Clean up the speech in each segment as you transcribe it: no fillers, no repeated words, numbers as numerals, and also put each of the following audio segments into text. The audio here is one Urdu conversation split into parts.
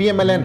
PMLN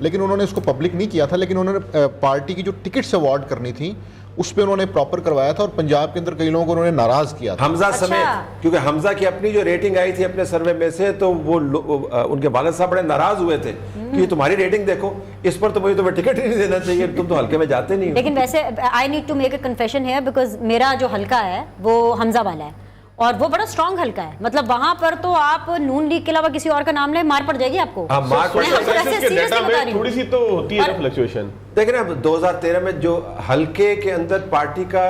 لیکن انہوں نے اس کو پبلک نہیں کیا تھا, لیکن انہوں نے پارٹی کی جو ٹکٹس ایوارڈ کرنی تھی اس پہ انہوں نے پراپر کروایا تھا, اور پنجاب کے اندر کئی لوگوں کو انہوں نے ناراض کیا تھا, حمزہ سمیت, کیونکہ حمزہ کی اپنی جو ریٹنگ آئی تھی اپنے سروے میں سے, تو وہ ان کے والد صاحب بڑے ناراض ہوئے تھے کہ تمہاری ریٹنگ دیکھو, اس پر تو مجھے تمہیں ٹکٹ ہی نہیں دینا چاہیے, تم تو حلقے میں جاتے نہیں. لیکن ویسے I need to make a confession here, because میرا جو حلقہ ہے وہ حمزہ والا ہے, اور وہ بڑا اسٹرانگ حلقہ ہے, مطلب وہاں پر تو آپ نون لیگ کے علاوہ کسی اور کا نام لیں مار پڑ جائے گی آپ کو. تھوڑی سی تو ہوتی ہے فلکچویشن. دیکھیں نا 2013 میں جو حلقے کے اندر پارٹی کا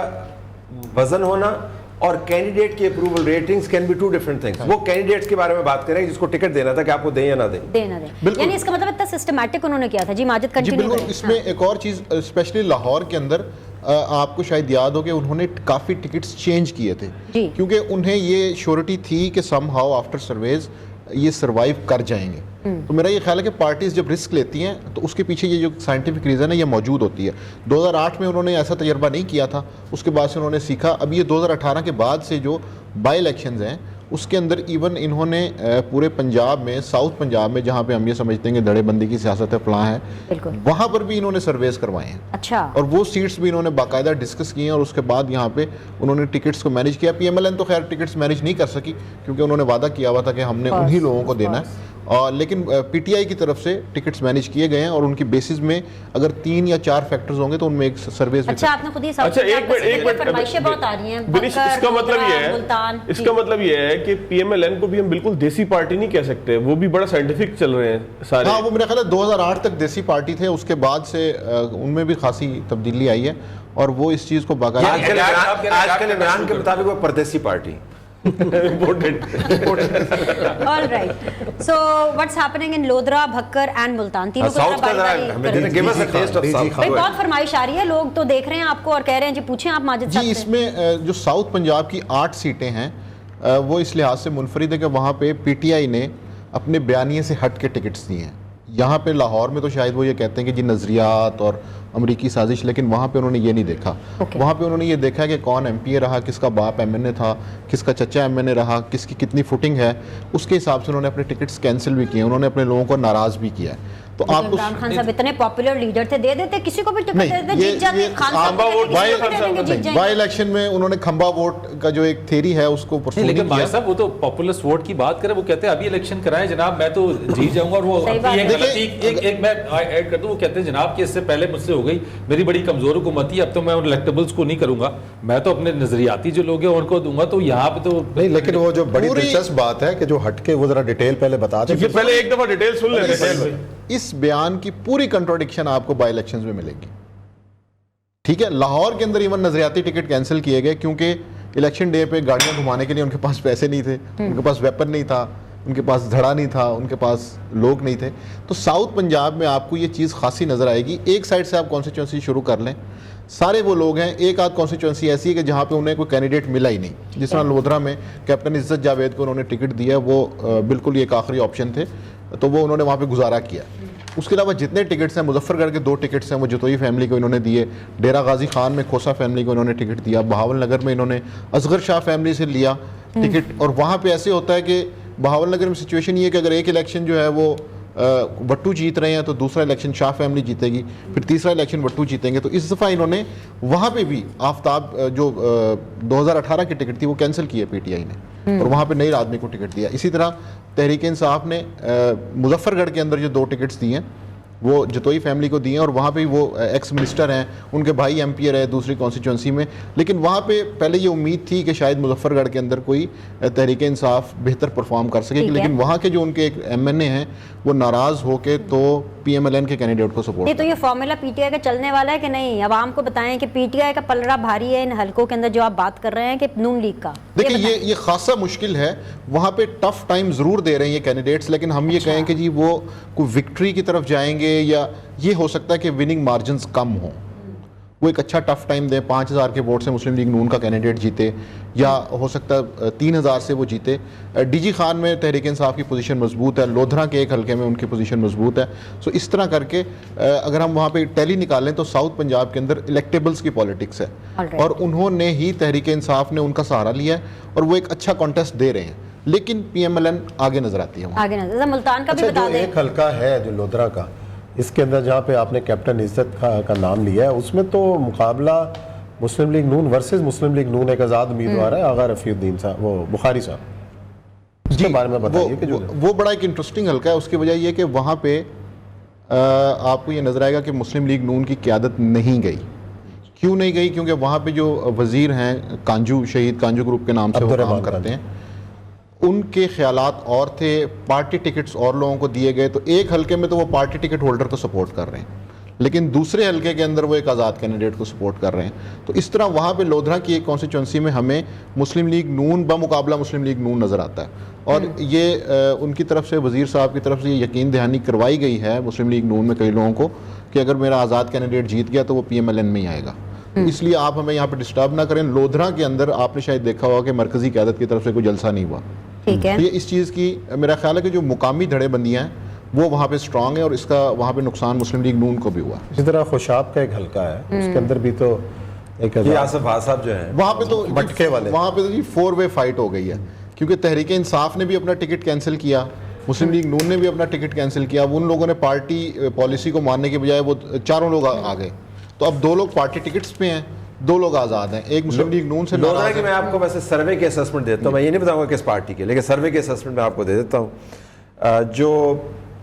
وزن ہونا اور کینڈیڈیٹ کی approval ratings can be two different things. وہ کینڈیڈیٹس کے بارے میں بات کریں جس کو ٹکٹ دینا تھا کہ آپ کو دیں یا نہ دیں. یعنی اس کا مطلب اتنا سسٹمیٹک انہوں نے کیا تھا. جی ماجد کنٹینیو کریں. اس میں ایک اور چیز اسپیشلی لاہور کے اندر آپ کو شاید یاد ہو کہ انہوں نے کافی ٹکٹس چینج کیے تھے, کیونکہ انہیں یہ شیورٹی تھی کہ سم ہاؤ آفٹر سرویز یہ سروائیو کر جائیں گے. تو میرا یہ خیال ہے کہ پارٹیز جب رسک لیتی ہیں تو اس کے پیچھے یہ جو سائنٹیفک ریزن ہے یہ موجود ہوتی ہے. 2008 میں انہوں نے ایسا تجربہ نہیں کیا تھا, اس کے بعد سے انہوں نے سیکھا. اب یہ 2018 کے بعد سے جو بائی الیکشنز ہیں اس کے اندر ایون انہوں نے پورے پنجاب میں, ساؤتھ پنجاب میں جہاں پہ ہم یہ سمجھتے ہیں کہ دڑے بندی کی سیاست ہے فلاں ہے, وہاں پر بھی انہوں نے سرویز کروائے ہیں. اچھا. اور وہ سیٹس بھی انہوں نے باقاعدہ ڈسکس کی ہیں, اور اس کے بعد یہاں پہ انہوں نے ٹکٹس کو مینیج کیا. پی ایم ایل این تو خیر ٹکٹس مینیج نہیں کر سکی کیونکہ انہوں نے وعدہ کیا ہوا تھا کہ ہم نے انہی لوگوں کو دینا ہے, لیکن پی ٹی آئی کی طرف سے ٹکٹس مینیج کیے گئے ہیں, اور ان کی بیسز میں اگر 3 یا 4 فیکٹرز ہوں گے تو ان میں ایک سرویز بھی. اچھا آپ نے خود ہی فرمائشیں بہت آ رہی ہیں. اس کا مطلب یہ ہے کہ پی ایم ایل این کو بھی ہم بالکل دیسی پارٹی نہیں کہہ سکتے, وہ بھی بڑا سائنٹیفک چل رہے ہیں سارے. ہاں وہ میرا خیال ہے 2008 تک دیسی پارٹی تھے, اس کے بعد سے ان میں بھی خاصی تبدیلی آئی ہے, اور وہ اس چیز کو باقاعدہ آج کل عمران کے مطابق وہ پردیسی party. All right. So what's happening in Lodra, Bhakkar and Multan? تینوں کو بہت فرمائش آ رہی ہے, لوگ تو دیکھ رہے ہیں آپ کو اور کہہ رہے ہیں جی پوچھیں آپ ماجد صاحب سے. جی اس میں جو ساؤتھ پنجاب کی 8 سیٹیں ہیں وہ اس لحاظ سے منفرد ہے کہ وہاں پہ پی ٹی آئی نے اپنے بیانیے سے ہٹ کے ٹکٹس دیے ہیں. یہاں پہ لاہور میں تو شاید وہ یہ کہتے ہیں کہ جی نظریات اور امریکی سازش, لیکن وہاں پہ انہوں نے یہ نہیں دیکھا. وہاں پہ انہوں نے یہ دیکھا کہ کون ایم پی اے رہا, کس کا باپ ایم این اے تھا, کس کا چچا ایم این اے رہا, کس کی کتنی فوٹنگ ہے, اس کے حساب سے انہوں نے اپنے ٹکٹس کینسل بھی کیے, انہوں نے اپنے لوگوں کو ناراض بھی کیا ہے. تو آپ عمران خان صاحب اتنے پاپولر لیڈر تھے, دے دیتے کسی کو بھی ٹکٹ دے دیتے, جیت جاتے. بائی الیکشن میں انہوں نے کھمبا ووٹ کا جو ایک تھیری ہے اس کو پرسو نہیں کیا. بھائی صاحب وہ تو پاپولر ووٹ کی بات کریں, وہ کہتے ہیں ابھی الیکشن کرائیں جناب میں تو جیت جاؤں گا, اور وہ ایک میں ایڈ کر دوں, وہ کہتے ہیں جناب کہ اس سے پہلے مجھ سے ہو گئی, میری بڑی کمزور حکومت ہے, اب تو میں ان الیکٹیبلز کو نہیں کروں گا, میں تو اپنے نظریاتی جو لوگ ہیں ان کو دوں گا. تو یہاں پہ تو نہیں, لیکن وہ جو بڑی دلچسپ بات ہے کہ جو ہٹ کے وہ ذرا ڈیٹیل پہلے بتا دیں, پہلے ایک دفعہ ڈیٹیل سن لیں. اس بیان کی پوری کنٹراڈکشن آپ کو بائی الیکشنز میں ملے گی. ٹھیک ہے, لاہور کے اندر ایون نظریاتی ٹکٹ کینسل کیے گئے کیونکہ الیکشن ڈے پہ گاڑیاں گھمانے کے لیے ان کے پاس پیسے نہیں تھے, ان کے پاس ویپن نہیں تھا, ان کے پاس دھڑا نہیں تھا, ان کے پاس لوگ نہیں تھے. تو ساؤتھ پنجاب میں آپ کو یہ چیز خاصی نظر آئے گی. ایک سائڈ سے آپ کانسٹیچوئنسی شروع کر لیں, سارے وہ لوگ ہیں, ایک آدھ کانسٹیچوئنسی ایسی ہے کہ جہاں پہ انہیں کوئی کینڈیڈیٹ ملا ہی نہیں. جس طرح لودھرا میں کیپٹن عزت جاوید کو انہوں نے ٹکٹ دیا, وہ بالکل ایک آخری آپشن تھے, تو وہ انہوں نے وہاں پہ گزارا کیا. اس کے علاوہ جتنے ٹکٹس ہیں, مظفر گڑھ کے 2 ٹکٹس ہیں وہ جتوئی فیملی کو انہوں نے دیے, ڈیرہ غازی خان میں کھوسا فیملی کو انہوں نے ٹکٹ دیا, بہاول نگر میں انہوں نے اصغر شاہ فیملی سے لیا ٹکٹ. اور وہاں پہ ایسے ہوتا ہے کہ بہاول نگر میں سچویشن یہ ہے کہ اگر ایک الیکشن جو ہے وہ وٹو جیت رہے ہیں تو دوسرا الیکشن شاہ فیملی جیتے گی, پھر تیسرا الیکشن وٹو جیتیں گے. تو اس دفعہ انہوں نے وہاں پہ بھی آفتاب جو 2018 کی ٹکٹ تھی وہ کینسل کی ہے پی ٹی آئی نے, اور وہاں پہ نئی آدمی کو ٹکٹ دیا. اسی طرح تحریک انصاف نے مظفر گڑھ کے اندر جو 2 ٹکٹس دیے ہیں وہ جتوئی فیملی کو دیے ہیں, اور وہاں پہ وہ ایکس منسٹر ہیں, ان کے بھائی ایم پی اے رہے دوسری کانسٹیچوئنسی میں. لیکن وہاں پہ پہلے یہ امید تھی کہ شاید مظفر گڑھ کے اندر کوئی تحریک انصاف بہتر پرفارم کر سکے, لیکن وہاں کے جو ان کے ایک ایم این اے ہیں وہ ناراض ہو کے تو پی ایم ایل این کے کینڈیڈیٹ کو سپورٹ. تو یہ فارمولا پی ٹی آئی کا چلنے والا ہے کہ نہیں؟ عوام کو بتائیں کہ پی ٹی آئی کا پلڑا بھاری ہے ان حلقوں کے اندر جو آپ بات کر رہے ہیں کہ نون لیگ کا. دیکھیں یہ خاصا مشکل ہے, وہاں پہ ٹف ٹائم ضرور دے رہے ہیں یہ کینڈیڈیٹس, لیکن ہم یہ کہیں کہ جی وہ کوئی وکٹری کی طرف جائیں گے, یا یہ ہو سکتا ہے کہ وننگ مارجنز کم ہوں, وہ ایک اچھا ٹف ٹائم دیں, 5000 کے ووٹ سے مسلم لیگ نون کا کینڈیڈیٹ جیتے, یا ہو سکتا ہے 3000 سے وہ جیتے. ڈی جی خان میں تحریک انصاف کی پوزیشن مضبوط ہے, لودھرا کے ایک حلقے میں ان کی پوزیشن مضبوط ہے. سو اس طرح کر کے اگر ہم وہاں پہ ٹیلی نکالیں تو ساؤتھ پنجاب کے اندر الیکٹیبلز کی پالیٹکس ہے, اور انہوں نے ہی تحریک انصاف نے ان کا سہارا لیا ہے, اور وہ ایک اچھا کانٹیسٹ دے رہے ہیں, لیکن پی ایم ایل این آگے نظر آتی ہے. آگے نظر. ملتان کا بھی بتا دیں, ایک حلقہ ہے جو لودھرا کا, اس کے اندر جہاں پہ آپ نے کیپٹن عزت کا نام لیا ہے اس میں تو مقابلہ مسلم لیگ نون ورسز مسلم لیگ نون ایک آزاد امیدوار ہے آغا رفیع الدین صاحب وہ بخاری صاحب اس کے بارے میں بتائیے کہ وہ بڑا ایک انٹرسٹنگ حلقہ ہے. اس کی وجہ یہ کہ وہاں پہ آپ کو یہ نظر آئے گا کہ مسلم لیگ نون کی قیادت نہیں گئی. کیوں نہیں گئی؟ کیونکہ وہاں پہ جو وزیر ہیں کانجو شہید کانجو گروپ کے نام سے وہ کام کرتے ہیں, ان کے خیالات اور تھے, پارٹی ٹکٹس اور لوگوں کو دیے گئے. تو ایک حلقے میں تو وہ پارٹی ٹکٹ ہولڈر کو سپورٹ کر رہے ہیں, لیکن دوسرے حلقے کے اندر وہ ایک آزاد کینڈیڈیٹ کو سپورٹ کر رہے ہیں. تو اس طرح وہاں پہ لودھرا کی ایک کانسٹیچوئنسی میں ہمیں مسلم لیگ نون بمقابلہ مسلم لیگ نون نظر آتا ہے. اور یہ ان کی طرف سے وزیر صاحب کی طرف سے یہ یقین دہانی کروائی گئی ہے مسلم لیگ نون میں کئی لوگوں کو کہ اگر میرا آزاد کینڈیڈیٹ جیت گیا تو وہ پی ایم ایل این میں ہی آئے گا. اس لیے آپ ہمیں یہاں پہ ڈسٹرب نہ کریں. لودھرا کے اندر آپ نے شاید دیکھا ہوگا کہ مرکزی قیادت کی طرف سے کوئی جلسہ نہیں ہوا. ٹھیک ہے, یہ اس چیز کی میرا خیال ہے کہ جو مقامی دھڑے بندیاں ہیں وہ وہاں پہ اسٹرانگ ہے, اور اس کا وہاں پہ نقصان مسلم لیگ نون کو بھی ہوا. اسی طرح خوشاب کا ایک حلقہ ہے, اس کے اندر بھی تو ایک آصف بھا صاحب جو ہیں وہاں پہ تو بٹکے والے, وہاں پہ تو جی 4 وے فائٹ ہو گئی ہے, کیونکہ تحریک انصاف نے بھی اپنا ٹکٹ کینسل کیا, مسلم لیگ نون نے بھی اپنا ٹکٹ کینسل کیا. ان لوگوں نے پارٹی پالیسی کو ماننے کے بجائے وہ چاروں لوگ آ گئے. تو اب 2 لوگ پارٹی ٹکٹس پہ ہیں, 2 لوگ آزاد ہیں. ایک مسلم لیگ نون سے لودھرا کی میں آپ کو ویسے سروے کے اسسمنٹ دیتا ہوں, میں یہ نہیں بتاؤں گا کس پارٹی کے, لیکن سروے کے اسسمنٹ میں آپ کو دے دیتا ہوں. جو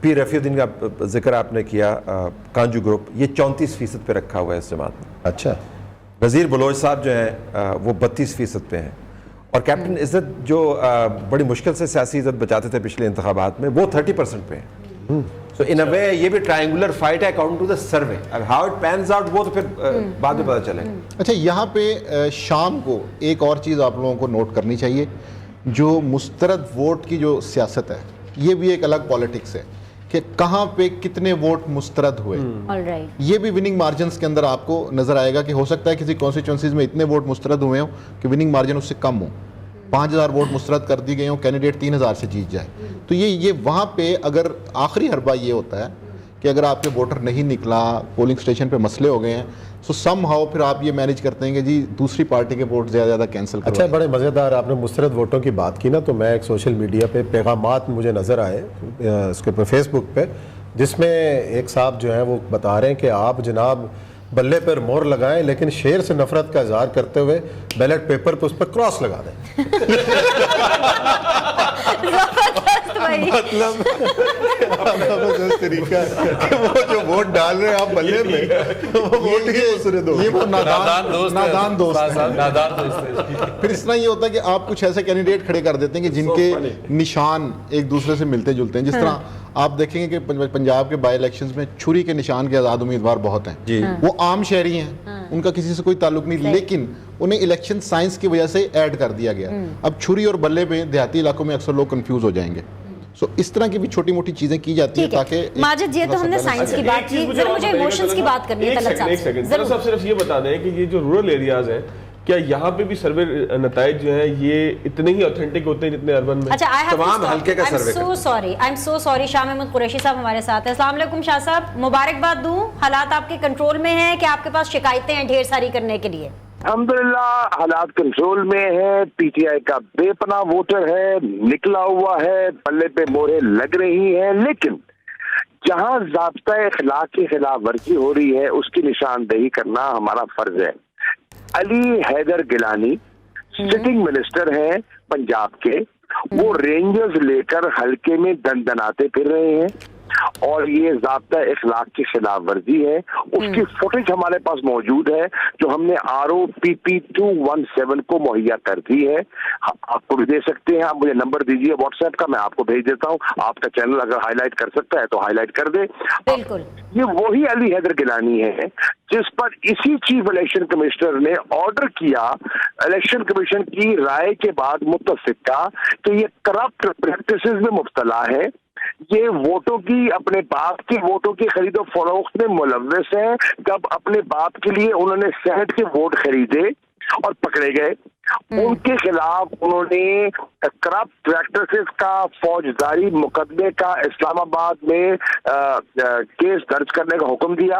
پیر رفیع الدین کا ذکر آپ نے کیا, کانجو گروپ, یہ 34% پہ رکھا ہوا ہے اس جماعت میں. اچھا, وزیر بلوچ صاحب جو ہیں وہ 32% پہ ہیں, اور کیپٹن عزت جو بڑی مشکل سے سیاسی عزت بچاتے تھے پچھلے انتخابات میں, وہ 30% پہ ہیں. سو ان اے وے یہ بھی ٹرائنگولر فائٹ ہے اکارڈنگ ٹو دا سروے. اب ہاؤ اٹ پینز آؤٹ وہ تو پھر بعد میں پتہ چلے. اچھا, یہاں پہ شام کو ایک اور چیز آپ لوگوں کو نوٹ کرنی چاہیے. جو مسترد ووٹ کی جو سیاست ہے یہ بھی ایک الگ پالیٹکس ہے کہ کہاں پہ کتنے ووٹ مسترد ہوئے. یہ بھی وننگ مارجنز کے اندر آپ کو نظر آئے گا کہ ہو سکتا ہے کسی کانسٹیچوئنسیز میں اتنے ووٹ مسترد ہوئے ہوں کہ وننگ مارجن اس سے کم ہو, 5000 ووٹ مسترد کر دی گئے ہوں, کینڈیڈیٹ 3000 سے جیت جائے. تو یہ وہاں پہ اگر آخری حربہ یہ ہوتا ہے کہ اگر آپ کے ووٹر نہیں نکلا, پولنگ اسٹیشن پہ مسئلے ہو گئے ہیں, سو سم ہاؤ پھر آپ یہ مینیج کرتے ہیں کہ جی دوسری پارٹی کے ووٹ زیادہ کینسل کرو. اچھا, بڑے مزیدار آپ نے مسترد ووٹوں کی بات کی نا, تو میں ایک سوشل میڈیا پہ پیغامات مجھے نظر آئے اس کے فیس بک پہ, جس میں ایک صاحب جو ہیں وہ بتا رہے ہیں کہ آپ جناب بلے پر مور لگائیں لیکن شیر سے نفرت کا اظہار کرتے ہوئے بیلٹ پیپر پہ اس پر کراس لگا دیں. مطلب طریقہ کہ وہ جو ووٹ ڈال رہے ہیں آپ بلے میں, وہ ووٹ کی مصرد ہو, یہ نادان دوست ہیں. پھر اس طرح یہ ہوتا ہے کہ آپ کچھ ایسے کینڈیڈیٹ کھڑے کر دیتے ہیں کہ جن کے نشان ایک دوسرے سے ملتے جلتے ہیں. جس طرح آپ دیکھیں گے کہ پنجاب کے بائی الیکشنز میں چھری کے نشان کے آزاد امیدوار بہت ہیں. وہ عام شہری ہیں, ان کا کسی سے کوئی تعلق نہیں, لیکن انہیں الیکشن سائنس کی وجہ سے ایڈ کر دیا گیا. اب چھری اور بلے پہ دیہاتی علاقوں میں اکثر لوگ کنفیوز ہو جائیں گے. سو اس طرح کی بھی چھوٹی موٹی چیزیں کی جاتی ہیں تاکہ ماجد, یہ تو ہم نے سائنس کی بات کی, ذرا مجھے ایموشنز کی بات کرنی ہے. ایک سیکنڈ ذرا صرف یہ بتا دیں کہ یہ جو رورل ایریاز ہیں کیا یہاں پہ بھی سروے نتائج جو ہیں یہ اتنے ہی اوتھینٹک ہوتے ہیں جتنے اربن میں؟ اچھا, تمام حلقے کا survey I am so sorry. Shah Mahmood Qureshi صاحب ہمارے ساتھ ہیں. السلام علیکم شاہ صاحب, مبارکباد دوں, حالات آپ کے کنٹرول میں ہیں کہ آپ کے پاس شکایتیں ہیں ڈھیر ساری کرنے کے لیے؟ الحمدللہ حالات کنٹرول میں ہے. پی ٹی آئی کا بے پناہ ووٹر ہے, نکلا ہوا ہے, پلے پہ مورے لگ رہی ہیں, لیکن جہاں ضابطہ اخلاق کی خلاف ورزی ہو رہی ہے اس کی نشاندہی کرنا ہمارا فرض ہے. علی حیدر گیلانی سٹنگ منسٹر ہیں پنجاب کے, وہ رینجرز لے کر حلقے میں دندناتے پھر رہے ہیں اور یہ ضابطہ اخلاق کی خلاف ورزی ہے. اس کی فوٹیج ہمارے پاس موجود ہے جو ہم نے ROPP217 کو مہیا کر دی ہے. آپ کو بھی دے سکتے ہیں, آپ مجھے نمبر دیجیے واٹس ایپ کا, میں آپ کو بھیج دیتا ہوں. آپ کا چینل اگر ہائی لائٹ کر سکتا ہے تو ہائی لائٹ کر دے. بالکل, یہ وہی علی حیدر گیلانی ہے جس پر اسی چیف الیکشن کمشنر نے آرڈر کیا الیکشن کمیشن کی رائے کے بعد متفق کا کہ یہ کرپٹ پریکٹسز میں مبتلا ہے, یہ ووٹوں کی اپنے باپ کے ووٹوں کی خرید و فروخت میں ملوث ہیں. جب اپنے باپ کے لیے انہوں نے سینٹ کے ووٹ خریدے اور پکڑے گئے, ان کے خلاف انہوں نے کرپٹ پریکٹسز کا فوجداری مقدمے کا اسلام آباد میں کیس درج کرنے کا حکم دیا.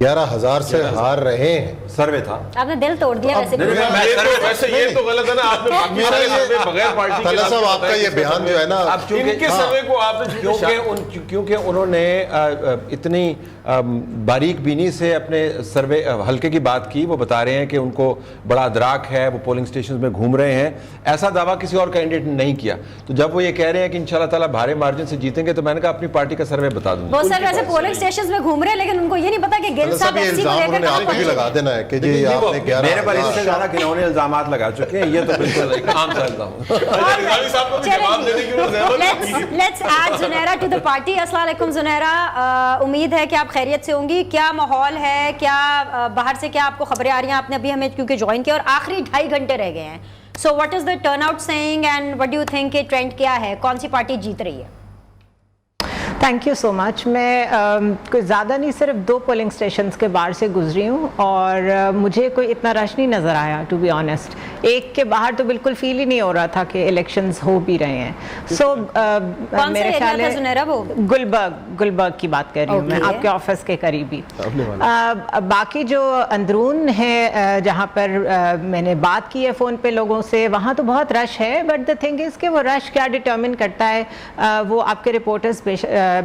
11,000 سے ہار رہے ہیں. سروے تھا, آپ نے دل توڑ دیا ویسے. ویسے یہ تو غلط ہے نا, آپ نے باقی سارے سروے بغیر پارٹی کے طلعت صاحب آپ کا یہ بیان جو ہے نا, اب ان کے سروے کو آپ نے کیونکہ انہوں نے اتنی باریک بینی سے اپنے سروے حلقے کی بات کی, وہ بتا رہے ہیں کہ ان کو بڑا ادراک ہے, وہ پولنگ اسٹیشنز میں گھوم رہے ہیں, ایسا دعویٰ کسی اور کینڈیڈیٹ نے نہیں کیا. تو جب وہ یہ کہہ رہے ہیں کہ انشاءاللہ تعالیٰ بھارے مارجن سے جیتیں گے, تو میں نے کہا اپنی پارٹی کا سروے بتا دوں. وہ سر ویسے پولنگ اسٹیشنز میں گھوم رہے ہیں, لیکن ان کو یہ نہیں پتا کہ گل صاحب ایف سی کو لے کر آپ کو بھی لگا دینا ہے کہ جی آپ نے 11,000 میرے پر اس سے زیادہ گھنونے الزامات لگا چکے ہیں, یہ تو بالکل ایک عام سا الزام ہے. Let's add Zunaira to the party. السلام علیکم زنیرہ, امید ہے کہ آپ خیریت سے ہوں گی. کیا ماحول ہے, کیا باہر سے کیا آپ کو خبریں آ رہی ہیں؟ آپ نے ابھی ہمیں کیونکہ جوائن کیا اور آخری 2.5 گھنٹے رہ گئے ہیں. So what is the turnout seeing and what do you think کہ ٹرینڈ کیا ہے, کون سی پارٹی جیت رہی ہے؟ Thank you so much. میں کوئی زیادہ نہیں, صرف 2 پولنگ اسٹیشنز کے باہر سے گزری ہوں اور مجھے کوئی اتنا رش نہیں نظر آیا ٹو بی آنیسٹ. ایک کے باہر تو بالکل فیل ہی نہیں ہو رہا تھا کہ الیکشنز ہو بھی رہے ہیں. سو میرے خیال ہے گلبرگ کی بات کر رہی ہوں میں, آپ کے آفس کے قریب ہی. باقی جو اندرون ہے جہاں پر میں نے بات کی ہے فون پہ لوگوں سے, وہاں تو بہت رش ہے. بٹ دا تھنگ از کہ وہ رش کیا ڈٹرمن کرتا ہے, وہ آپ کے رپورٹرز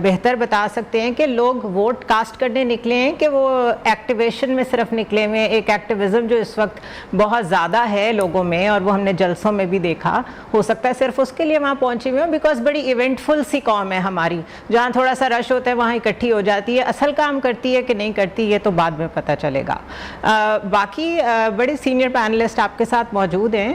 بہتر بتا سکتے ہیں کہ لوگ ووٹ کاسٹ کرنے نکلے ہیں کہ وہ ایکٹیویشن میں صرف نکلے ہوئے. ایک ایکٹیویزم جو اس وقت بہت زیادہ ہے لوگوں میں, اور وہ ہم نے جلسوں میں بھی دیکھا, ہو سکتا ہے صرف اس کے لیے وہاں پہنچے ہوئے ہوں, بیکاز بڑی ایونٹ فل سی قوم ہے ہماری, جہاں تھوڑا سا رش ہوتا ہے وہاں اکٹھی ہو جاتی ہے. اصل کام کرتی ہے کہ نہیں کرتی, یہ تو بعد میں پتہ چلے گا. باقی بڑے سینئر پینلسٹ آپ کے ساتھ موجود ہیں.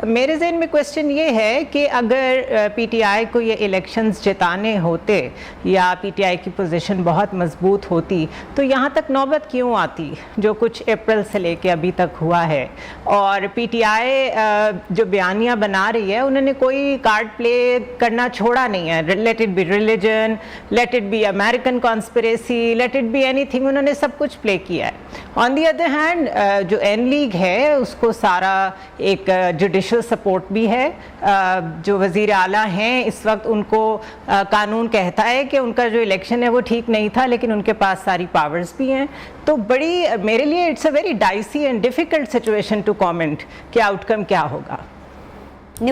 میرے ذہن میں کوشچن یہ ہے کہ اگر پی ٹی آئی کو یہ الیکشنز جتانے ہوتے یا پی ٹی آئی کی پوزیشن بہت مضبوط ہوتی, تو یہاں تک نوبت کیوں آتی جو کچھ اپریل سے لے کے ابھی تک ہوا ہے. اور پی ٹی آئی جو بیانیہ بنا رہی ہے, انہوں نے کوئی کارڈ پلے کرنا چھوڑا نہیں ہے. Let it be religion, let it be American conspiracy, let it be اینی تھنگ, انہوں نے سب کچھ پلے کیا ہے. آن دی ادر ہینڈ جو این لیگ ہے اس کو سارا ایک جوڈیشل سپورٹ بھی ہے. جو وزیر اعلیٰ ہیں اس وقت, ان کو قانون کہتا ہے کہ ان کا جو الیکشن ہے وہ ٹھیک نہیں تھا, لیکن ان کے پاس ساری پاورز بھی ہیں. تو بڑی میرے لیے it's a very dicey and difficult situation to comment کہ آؤٹ کم کیا ہوگا.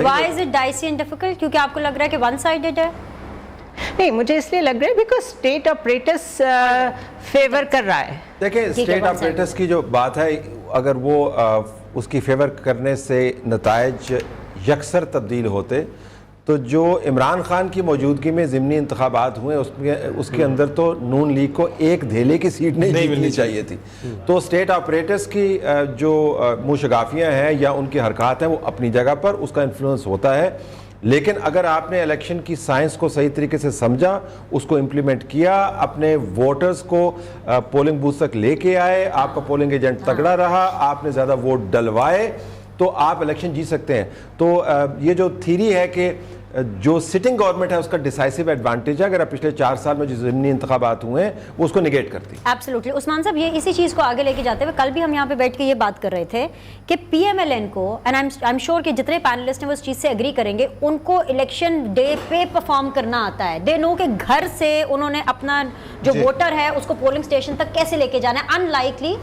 Why is it dicey and difficult? کیونکہ آپ کو لگ رہا ہے کہ ون سائیڈڈ ہے. نہیں, مجھے اس لیے لگ رہا ہے بیکاز اسٹیٹ آپریٹس فیور کر رہا ہے. دیکھیں اسٹیٹ آپریٹرس کی جو بات ہے, اگر وہ اس کی فیور کرنے سے نتائج یکسر تبدیل ہوتے, تو جو عمران خان کی موجودگی میں ضمنی انتخابات ہوئے اس کے اندر تو نون لیگ کو ایک دھیلے کی سیٹ نہیں ملنی چاہیے تھی. تو اسٹیٹ آپریٹرز کی جو موشگافیاں ہیں یا ان کی حرکات ہیں وہ اپنی جگہ پر اس کا انفلوئنس ہوتا ہے, لیکن اگر آپ نے الیکشن کی سائنس کو صحیح طریقے سے سمجھا, اس کو امپلیمنٹ کیا, اپنے ووٹرز کو پولنگ بوتھ تک لے کے آئے, آپ کا پولنگ ایجنٹ تگڑا رہا, آپ نے زیادہ ووٹ ڈلوائے, تو آپ الیکشن جیت سکتے ہیں. تو یہ جو تھیری ہے کہ جو سٹنگ گورنمنٹ ہے اس کا ڈیسائسو ایڈوانٹیج ہے, اگر آپ پچھلے 4 سال میں جو ضمنی انتخابات ہوئے ہیں وہ اس کو نگیٹ کرتی ہے. ایبسلیوٹلی. عثمان صاحب, یہ اسی چیز کو آگے لے کے جاتے ہوئے کل بھی ہم یہاں پہ بیٹھ کے یہ بات کر رہے تھے کہ پی ایم ایل این کو, اینڈ آئی ایم شیور کہ جتنے پینلسٹ ہیں وہ اس چیز سے ایگری کریں گے, ان کو الیکشن ڈے پہ پرفارم کرنا آتا ہے. دے نو کہ گھر سے انہوں نے اپنا جو ووٹر ہے اس کو پولنگ اسٹیشن تک کیسے لے کے جانا ہے, ان لائکلی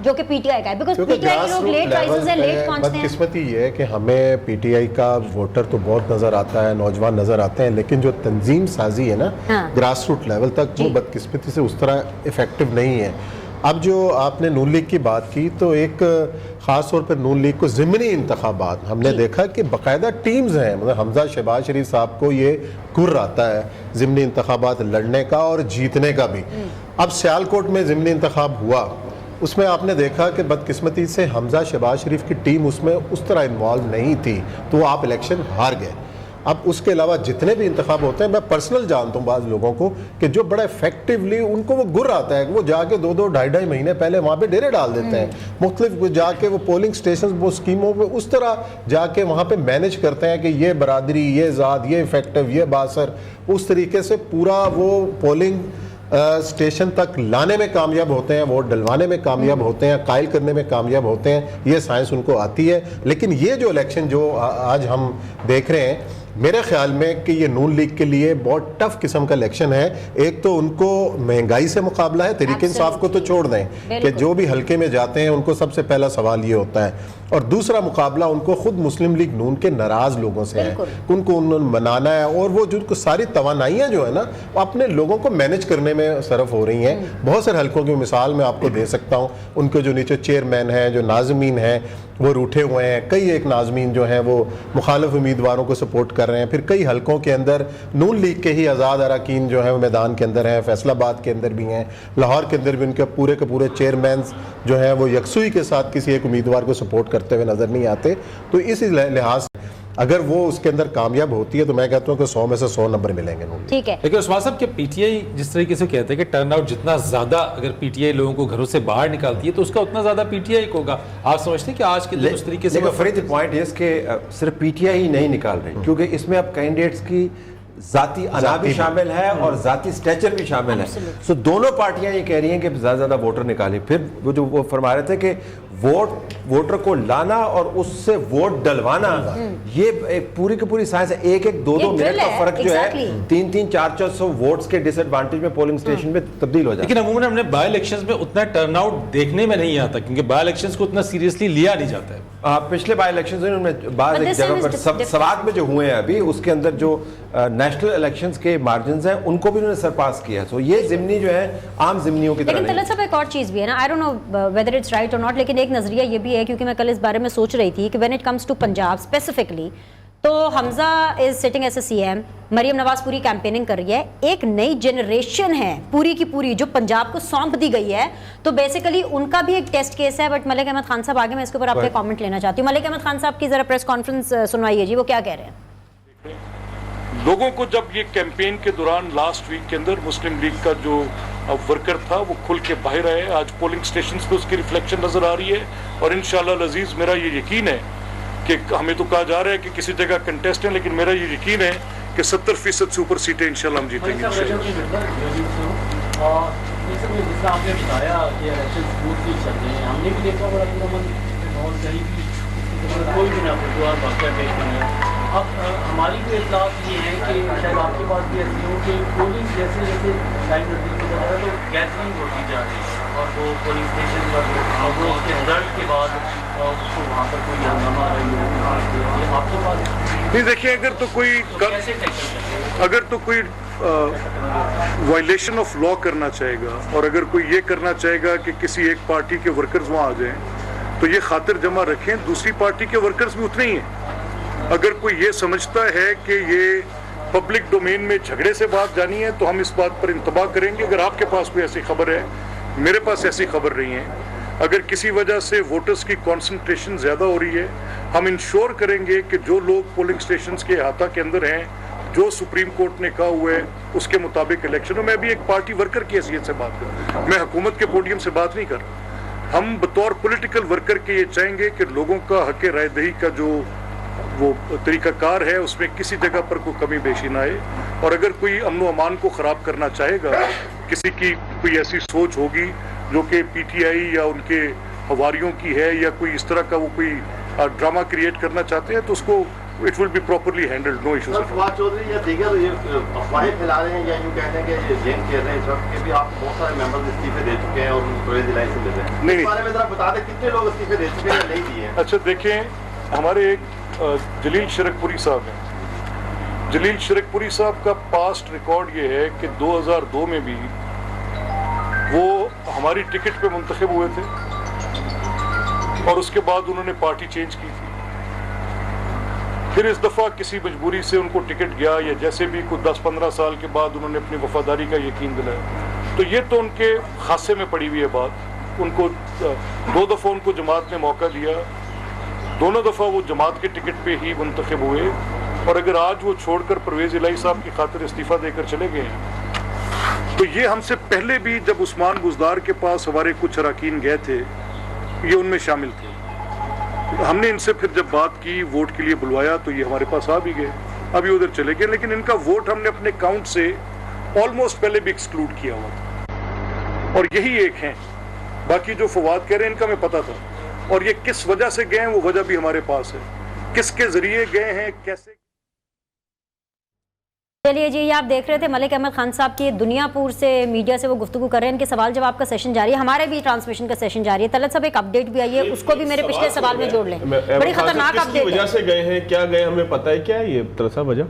جو کہ پی ٹی آئی کا ہے, بیکاز پی ٹی آئی کے لوگ لیٹ رائزرز ہیں, لیٹ پہنچتے ہیں. بدقسمتی یہ ہے کہ ہمیں پی ٹی آئی کا ووٹر تو بہت نظر آتا ہے, نوجوان نظر آتے ہیں, لیکن جو تنظیم سازی ہے نا گراس روٹ لیول تک, وہ بدقسمتی سے اس طرح افیکٹو نہیں ہے. اب جو آپ نے نون لیگ کی بات کی, تو ایک خاص طور پر نون لیگ کو ضمنی انتخابات ہم نے دیکھا کہ باقاعدہ ٹیمز ہیں, مطلب حمزہ شہباز شریف صاحب کو یہ گر آتا ہے ضمنی انتخابات لڑنے کا اور جیتنے کا بھی. اب سیالکوٹ میں ضمنی انتخاب ہوا, اس میں آپ نے دیکھا کہ بدقسمتی سے حمزہ شہباز شریف کی ٹیم اس میں اس طرح انوالو نہیں تھی, تو آپ الیکشن ہار گئے. اب اس کے علاوہ جتنے بھی انتخاب ہوتے ہیں, میں پرسنل جانتا ہوں بعض لوگوں کو کہ جو بڑا افیکٹولی ان کو وہ گر آتا ہے کہ وہ جا کے 2-2 ڈھائی مہینے پہلے وہاں پہ ڈیرے ڈال دیتے ہیں, مختلف جا کے وہ پولنگ اسٹیشن وہ اسکیموں پہ اس طرح جا کے وہاں پہ مینیج کرتے ہیں کہ یہ برادری, یہ ذات, یہ افیکٹو, یہ باثر, اس طریقے سے پورا وہ پولنگ اسٹیشن تک لانے میں کامیاب ہوتے ہیں, ووٹ ڈلوانے میں کامیاب ہوتے ہیں, قائل کرنے میں کامیاب ہوتے ہیں. یہ سائنس ان کو آتی ہے. لیکن یہ جو الیکشن جو آج ہم دیکھ رہے ہیں, میرے خیال میں کہ یہ نون لیگ کے لیے بہت ٹف قسم کا الیکشن ہے. ایک تو ان کو مہنگائی سے مقابلہ ہے, تحریک انصاف کو تو چھوڑ دیں کہ جو بھی حلقے میں جاتے ہیں ان کو سب سے پہلا سوال یہ ہوتا ہے, اور دوسرا مقابلہ ان کو خود مسلم لیگ نون کے ناراض لوگوں سے ہے, ان کو منانا ہے, اور وہ جو ساری توانائیاں جو ہے نا وہ اپنے لوگوں کو مینج کرنے میں صرف ہو رہی ہیں. بہت سارے حلقوں کی مثال میں آپ کو دے سکتا ہوں, ان کے جو نیچے چیئرمین ہیں, جو ناظمین ہیں وہ روٹھے ہوئے ہیں, کئی ایک ناظمین جو ہیں وہ مخالف امیدواروں کو سپورٹ کر رہے ہیں, پھر کئی حلقوں کے اندر نون لیگ کے ہی آزاد اراکین جو ہیں وہ میدان کے اندر ہیں, فیصل آباد کے اندر بھی ہیں, لاہور کے اندر بھی ان کے پورے چیئرمینز جو ہیں وہ یکسوئی کے ساتھ کسی ایک امیدوار کو سپورٹ کرتے ہوئے نظر نہیں آتے. تو اس لحاظ سے اگر وہ اس کے اندر کامیاب ہوتی ہے تو میں کہتا ہوں کہ 100 میں سے 100 نمبر ملیں گے. ٹھیک ہے, لیکن عثمان صاحب کہ پی ٹی آئی جس طریقے سے کہتے ہیں کہ ٹرن آؤٹ جتنا زیادہ اگر پی ٹی آئی لوگوں کو گھروں سے باہر نکالتی ہے تو اس کا اتنا زیادہ پی ٹی آئی کو ہوگا. آپ سمجھتے ہیں کہ آج کے دن اس طریقے سے فرید پوائنٹ ہے کہ صرف پی ٹی آئی ہی نہیں نکال رہی, کیونکہ اس میں اب کینڈیڈیٹس کی ذاتی انا بھی شامل ہے اور ذاتی سٹیچر بھی شامل ہے. سو دونوں پارٹیاں یہ کہہ رہی ہیں کہ زیادہ ووٹر نکالیں. پھر وہ جو وہ فرما رہے تھے کہ ووٹر کو لانا اور اس سے ووٹ ڈلوانا, یہ ایک پوری کی پوری سائنس ہے. ایک دو منٹ کا فرق جو ہے 300-400 ووٹس کے ڈس ایڈوانٹیج میں پولنگ اسٹیشن میں تبدیل ہو جاتا ہے. لیکن عموماً ہم نے بائی الیکشنز میں اتنا ٹرن آؤٹ دیکھنے میں نہیں آتا, کیونکہ بائی الیکشنز کو اتنا سیریسلی لیا نہیں جاتا ہے. پچھلے بائی الیکشنز میں بعض ایک جگہ پر سوات میں جو ہوئے ہیں ابھی, اس کے اندر جو نیشنل الیکشنز کے مارجنز ہیں ان کو بھی انہوں نے سرپاس کیا. سو یہ ضمنی جو ہے عام ضمنیوں کی طرح نہیں. لیکن طلعت صاحب ایک اور چیز بھی ہے نا, I don't know whether it's right or not, لیکن ایک نظریہ یہ بھی ہے, کیونکہ میں کل اس بارے میں سوچ رہی تھی کہ when it comes to Punjab specifically, تو Hamza is sitting as a C M, Maryam Nawaz پوری کیمپیننگ کر رہی ہے, ایک نئی جنریشن ہے پوری کی پوری جو پنجاب کو سونپ دی گئی ہے, تو بیسیکلی ان کا بھی ایک ٹیسٹ کیس ہے. بٹ ملک احمد خان صاحب آگے میں اس کے اوپر آپ کے کامنٹ لینا چاہتی ہوں. ملک احمد خان صاحب کی ذرا پریس کانفرنس سنوائیے جی, وہ کیا کہہ رہے ہیں. لوگوں کو جب یہ کیمپین کے دوران لاسٹ ویک کے اندر مسلم لیگ کا جو ورکر تھا وہ کھل کے باہر آئے, آج پولنگ سٹیشنز پہ اس کی ریفلیکشن نظر آ رہی ہے, اور انشاءاللہ العزیز میرا یہ یقین ہے کہ ہمیں تو کہا جا رہا ہے کہ کسی جگہ کنٹیسٹ ہیں, لیکن میرا یہ یقین ہے کہ 70% سے اوپر سیٹیں انشاءاللہ ہم جیتیں گے. آپ نے بتایا کہ الیکشن اسموتھلی چل رہے ہیں, ہم نے بھی دیکھا بڑا بہت صحیح کوئی بھی نہ واقعہ پیش نہیں ہے. اب ہماری جو اطلاعات یہ ہیں کہ شاید آپ کے پاس بھی ایسی ہو کہ پولنگ جیسے جیسے ٹائم نزدیک ہوتا ہے تو گیدرنگ ہوتی جا رہی ہے, اور وہ پولنگ اسٹیشن پر وہ اس کے رزلٹ کے بعد اس کو وہاں پر کوئی ہنگامہ آ رہی ہے, یہ آپ کے پاس نہیں. دیکھیں اگر تو کوئی وائلیشن آف لا کرنا چاہے گا, اور اگر کوئی یہ کرنا چاہے گا کہ کسی ایک پارٹی کے ورکرز وہاں آ جائیں, تو یہ خاطر جمع رکھیں دوسری پارٹی کے ورکرز بھی اتنے ہی ہیں. اگر کوئی یہ سمجھتا ہے کہ یہ پبلک ڈومین میں جھگڑے سے بات جانی ہے تو ہم اس بات پر انتباہ کریں گے. اگر آپ کے پاس کوئی ایسی خبر ہے, میرے پاس ایسی خبر نہیں ہے, اگر کسی وجہ سے ووٹرز کی کانسنٹریشن زیادہ ہو رہی ہے, ہم انشور کریں گے کہ جو لوگ پولنگ سٹیشنز کے احاطہ کے اندر ہیں, جو سپریم کورٹ نے کہا ہوا ہے اس کے مطابق الیکشن ہو. میں بھی ایک پارٹی ورکر کی حیثیت سے بات کر رہا ہوں, میں حکومت کے پوڈیم سے بات نہیں کر رہا. ہم بطور پولیٹیکل ورکر کے یہ چاہیں گے کہ لوگوں کا حق رائے دہی کا جو وہ طریقہ کار ہے اس میں کسی جگہ پر کوئی کمی بیشی نہ آئے. اور اگر کوئی امن و امان کو خراب کرنا چاہے گا, کسی کی کوئی ایسی سوچ ہوگی جو کہ پی ٹی آئی یا ان کے حواریوں کی ہے, یا کوئی اس طرح کا وہ کوئی ڈرامہ کریٹ کرنا چاہتے ہیں, تو اس کو it will be properly handled, no issues. Fawad Chaudhry یا دیگر یہ افواہیں پھیلا رہے ہیں یا یوں کہتے ہیں کہ یہ جنگ کر رہے ہیں اس وقت کہ بھی آپ بہت سارے ممبرز استعفے دے چکے ہیں اور پرویز الہی سے مل رہے ہیں, اس بارے میں ذرا بتا دیں کتنے لوگ استعفے دے چکے ہیں یا نہیں دیے ہیں. اچھا دیکھیں, ہمارے ایک جلیل شرک پوری صاحب ہیں. جلیل شرک پوری صاحب کا پاسٹ ریکارڈ یہ ہے کہ 2002 میں بھی وہ ہماری ٹکٹ پہ منتخب ہوئے تھے, اور اس کے بعد انہوں نے پارٹی چینج کی تھی. پھر اس دفعہ کسی مجبوری سے ان کو ٹکٹ گیا, یا جیسے بھی کوئی 10-15 سال کے بعد انہوں نے اپنی وفاداری کا یقین دلایا. تو یہ تو ان کے خاصے میں پڑی ہوئی ہے بات. ان کو 2 دفعہ ان کو جماعت نے موقع دیا, دونوں دفعہ وہ جماعت کے ٹکٹ پہ ہی منتخب ہوئے, اور اگر آج وہ چھوڑ کر پرویز الہی صاحب کی خاطر استعفیٰ دے کر چلے گئے ہیں, تو یہ ہم سے پہلے بھی جب عثمان بزدار کے پاس ہمارے کچھ اراکین گئے تھے, یہ ان میں شامل تھے. ہم نے ان سے پھر جب بات کی, ووٹ کے لیے بلوایا, تو یہ ہمارے پاس آ بھی گئے, ابھی ادھر چلے گئے. لیکن ان کا ووٹ ہم نے اپنے کاؤنٹ سے آلموسٹ پہلے بھی ایکسکلوڈ کیا ہوا تھا, اور یہی ایک ہیں. باقی جو فواد کہہ رہے ہیں ان کا میں پتا تھا, اور یہ کس وجہ سے گئے ہیں وہ وجہ بھی ہمارے پاس ہے, کس کے ذریعے گئے ہیں, کیسے چلیے جی، یہ آپ دیکھ رہے تھے ملک احمد خان صاحب کی دنیا پور سے میڈیا سے وہ گفتگو کر رہے ہیں، ان کے سوال جواب کا سیشن جاری ہے، ہمارے بھی ٹرانسمیشن کا سیشن جاری ہے. طلعت صاحب ایک اپڈیٹ بھی آئی ہے، اس کو بھی میرے پچھلے سوال میں جوڑ لیں. بڑی خطرناک اپڈیٹ ہے. وجہ سے گئے ہیں، کیا گئے ہمیں پتہ ہے کیا ہے یہ طلعت صاحب وجہ؟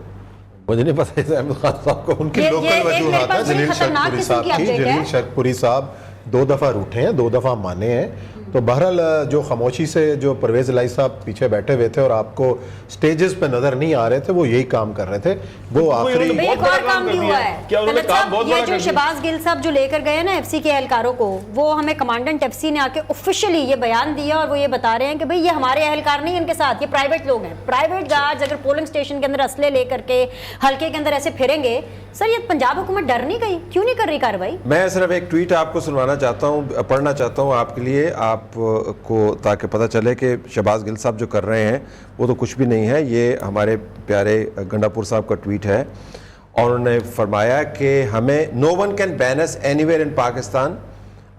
مجھے نہیں پتا ہے احمد خان صاحب کو، ان کی لوکل وجوہات ہیں. جلیل شرک پوری صاحب 2 دفعہ روٹھے ہیں، 2 دفعہ مانے ہیں. تو بہرحال جو خاموشی سے جو پرویز الہی صاحب پیچھے بیٹھے ہوئے تھے اور آپ کو سٹیجز پہ نظر نہیں آ رہے تھے، وہ یہی کام کر رہے تھے. وہ آخری ایک اور کام بھی ہوا ہے یہ جو شہباز گل صاحب جو لے کر گئے نا ایف سی کے اہلکاروں کو، وہ ہمیں کمانڈنٹ ایف سی نے آ کے آفیشلی یہ بیان دیا اور وہ یہ بتا رہے ہیں کہ بھئی یہ ہمارے اہلکار نہیں، ان کے ساتھ یہ پرائیویٹ لوگ ہیں. پرائیویٹ گارڈز اگر پولنگ اسٹیشن کے اندر اسلحے لے کر کے حلقے کے اندر ایسے پھریں گے، سر یہ پنجاب حکومت ڈر نہیں گئی؟ کیوں نہیں کر رہی کارروائی؟ میں صرف ایک ٹویٹ آپ کو سنوانا چاہتا ہوں، پڑھنا چاہتا ہوں آپ کے لیے، آپ کو تاکہ پتہ چلے کہ شہباز گل صاحب جو کر رہے ہیں وہ تو کچھ بھی نہیں ہے. یہ ہمارے پیارے گنڈا پور صاحب کا ٹویٹ ہے اور انہوں نے فرمایا کہ ہمیں no one can ban us anywhere in Pakistan.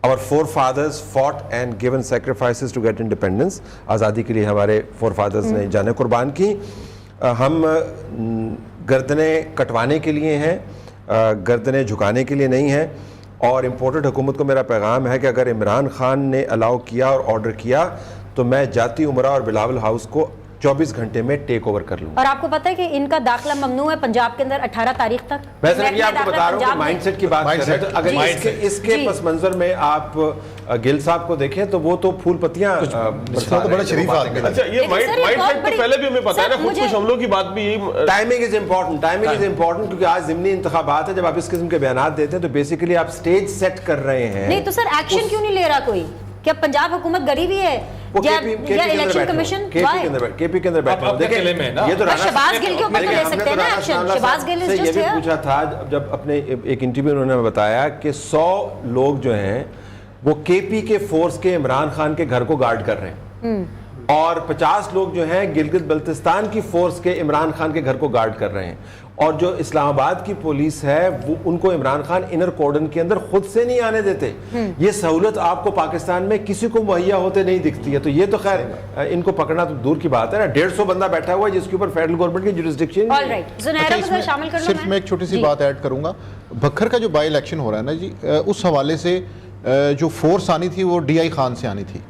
Our forefathers fought and given sacrifices to get independence. آزادی کے لیے ہمارے forefathers نے جانیں قربان کی. ہم گردنیں کٹوانے کے لیے ہیں، گردنیں جھکانے کے لیے نہیں ہیں. اور امپورٹڈ حکومت کو میرا پیغام ہے کہ اگر عمران خان نے الاؤ کیا اور آرڈر کیا تو میں جاتی عمرہ اور بلاول ہاؤس کو 24 گھنٹے میں ٹیک اوور کر لوں. اور آپ کو پتہ ہے کہ ان کا داخلہ ممنوع ہے پنجاب کے اندر 18 تاریخ تک. میں صرف یہ آپ کو بتا رہا ہوں کہ مائنڈ سیٹ کی بات کر رہے ہیں. اگر اس کے پس منظر میں آپ گل صاحب کو دیکھیں تو وہ تو پھول پتیاں تو بڑا شریف آدمی. اچھا یہ مائنڈ سیٹ تو پہلے بھی ہمیں پتا ہے نا، خود کش حملوں کی بات بھی یہی. ٹائمنگ از امپورٹنٹ کیونکہ آج ضمنی انتخابات ہیں. جب آپ اس قسم کے بیانات دیتے ہیں تو بیسیکلی آپ سٹیج سیٹ کر رہے ہیں. نہیں تو سر ایکشن کیوں نہیں لے رہا کوئی؟ کیا پنجاب حکومت گری ہوئی ہے یا الیکشن کمیشن؟ کے پی کے اندر بیٹھے ہو. دیکھیں یہ تو شہباز گل کے اوپر تو لے سکتے ہیں نا ایکشن. شہباز گل سے یہ بھی پوچھا تھا جب اپنے ایک انٹرویو انہوں نے بتایا کہ 100 لوگ جو ہیں وہ کے پی کے فورس کے عمران خان کے گھر کو گارڈ کر رہے ہیں اور 50 لوگ جو ہیں گلگت بلتستان کی فورس کے عمران خان کے گھر کو گارڈ کر رہے ہیں. اور جو اسلام آباد کی پولیس ہے وہ ان کو عمران خان انر کورڈن کے اندر خود سے نہیں آنے دیتے. یہ سہولت آپ کو پاکستان میں کسی کو مہیا ہوتے نہیں دکھتی ہے. تو یہ تو خیر ان کو پکڑنا تو دور کی بات ہے نا. 150 بندہ بیٹھا ہوا ہے جس کے اوپر فیڈرل گورنمنٹ کی جورسڈکشن. صرف میں ایک چھوٹی سی بات ایڈ کروں گا. بکھر کا جو بائی الیکشن ہو رہا ہے نا جی، اس حوالے سے جو فورس آنی تھی وہ ڈی آئی خان سے آنی تھی.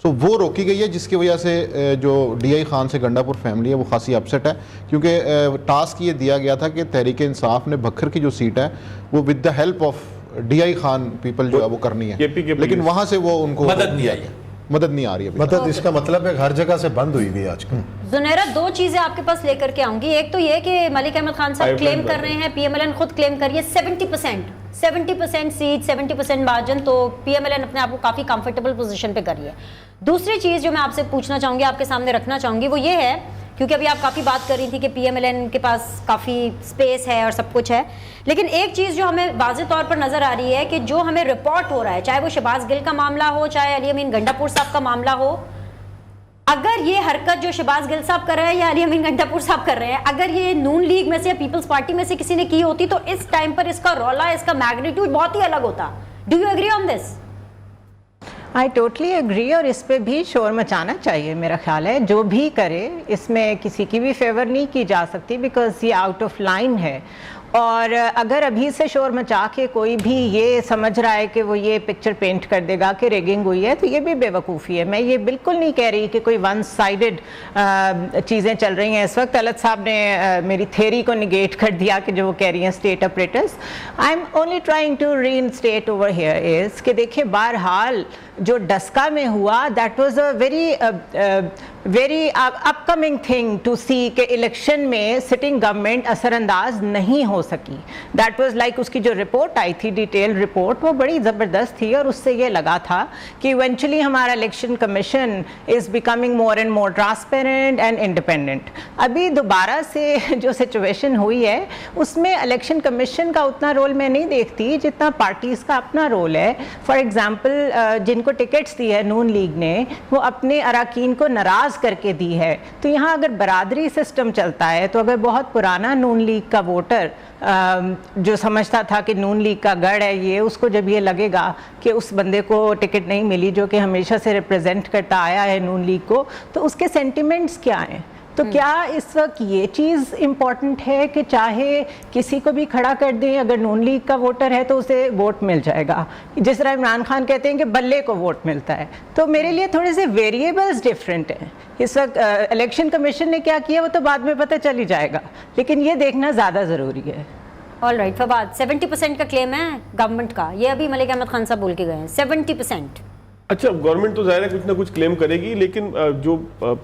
سو وہ روکی گئی ہے جس کی وجہ سے جو ڈی آئی خان سے گنڈا پور فیملی ہے وہ خاصی اپسٹ ہے، کیونکہ ٹاسک یہ دیا گیا تھا کہ تحریک انصاف نے بکھر کی جو سیٹ ہے وہ with the help of D I Khan people جو ہے وہ کرنی ہے، لیکن وہاں سے وہ ان کو مدد نہیں آئی. مدد نہیں آ رہی ہے. مدد اس کا مطلب ہے ہر جگہ سے بند ہوئی بھی آج کل. زنیرہ 2 چیزیں آپ کے پاس لے کر کے آؤں گی. ایک تو یہ کہ ملک احمد خان صاحب کلیم کر رہے ہیں، پی ایم ایل این خود کلیم کر رہی ہے 70% سیٹ 70% مارجن، تو پی ایم ایل این اپنے آپ کو کافی کمفرٹیبل پوزیشن پہ کر رہی ہے. دوسری چیز جو میں آپ سے پوچھنا چاہوں گی، آپ کے سامنے رکھنا چاہوں گی، وہ یہ ہے کیونکہ ابھی آپ کافی بات کر رہی تھی کہ پی ایم ایل این کے پاس کافی سپیس ہے اور سب کچھ ہے، لیکن ایک چیز جو ہمیں واضح طور پر نظر آ رہی ہے کہ جو ہمیں رپورٹ ہو رہا ہے، چاہے وہ شہباز گل کا معاملہ ہو، چاہے علی امین گنڈا پور صاحب کا معاملہ ہو، اگر یہ حرکت جو شہباز گل صاحب کر رہے ہیں یا علی امین گنڈا پور صاحب کر رہے ہیں، اگر یہ نون لیگ میں سے یا پیپلز پارٹی میں سے کسی نے کی ہوتی تو اس ٹائم پر اس کا رولا، اس کا میگنیٹیوڈ بہت ہی الگ ہوتا. Do you agree on this? I totally agree, اور اس پہ بھی شور مچانا چاہیے. میرا خیال ہے جو بھی کرے اس میں کسی کی بھی فیور نہیں کی جا سکتی، بیکاز یہ آؤٹ آف لائن ہے. اور اگر ابھی سے شور مچا کے کوئی بھی یہ سمجھ رہا ہے کہ وہ یہ پکچر پینٹ کر دے گا کہ ریگنگ ہوئی ہے تو یہ بھی بے وقوفی ہے. میں یہ بالکل نہیں کہہ رہی کہ کوئی ون سائیڈڈ چیزیں چل رہی ہیں اس وقت. طلعت صاحب نے میری تھیوری کو نگیٹ کر دیا کہ جو وہ کہہ رہی ہیں state apparatus. I am only trying to reinstate over here is کہ دیکھیں بہرحال جو ڈسکا میں ہوا that was a very upcoming thing to see کہ الیکشن میں سٹنگ گورنمنٹ اثر انداز نہیں ہو سکی. دیٹ واز لائک اس کی جو رپورٹ آئی تھی ڈیٹیل رپورٹ وہ بڑی زبردست تھی، اور اس سے یہ لگا تھا کہ ایونچولی ہمارا election commission is becoming more and more transparent and independent. ابھی دوبارہ سے جو سچویشن ہوئی ہے اس میں الیکشن کمیشن کا اتنا رول میں نہیں دیکھتی جتنا پارٹیز کا اپنا رول ہے. فار ایگزامپل جن کو ٹکٹس دی ہے نون لیگ نے وہ اپنے اراکین کو ناراض کر کے دی ہے. تو یہاں اگر برادری سسٹم چلتا ہے تو اگر بہت پرانا نون لیگ کا ووٹر جو سمجھتا تھا کہ نون لیگ کا گڑھ ہے یہ، اس کو جب یہ لگے گا کہ اس بندے کو ٹکٹ نہیں ملی جو کہ ہمیشہ سے ریپرزینٹ کرتا آیا ہے نون لیگ کو، تو اس کے سینٹیمنٹس کیا ہیں؟ تو کیا اس وقت یہ چیز امپورٹنٹ ہے کہ چاہے کسی کو بھی کھڑا کر دیں، اگر نون لیگ کا ووٹر ہے تو اسے ووٹ مل جائے گا، جس طرح عمران خان کہتے ہیں کہ بلے کو ووٹ ملتا ہے. تو میرے لیے تھوڑے سے ویریبلز ڈفرینٹ ہیں. اس وقت الیکشن کمیشن نے کیا کیا وہ تو بعد میں پتہ چل ہی جائے گا، لیکن یہ دیکھنا زیادہ ضروری ہے. آل رائٹ فواد، 70% کا کلیم ہے گورنمنٹ کا، یہ ابھی ملک احمد خان صاحب بول کے گئے ہیں 70%. اچھا گورنمنٹ تو ظاہر ہے کچھ نہ کچھ کلیم کرے گی، لیکن جو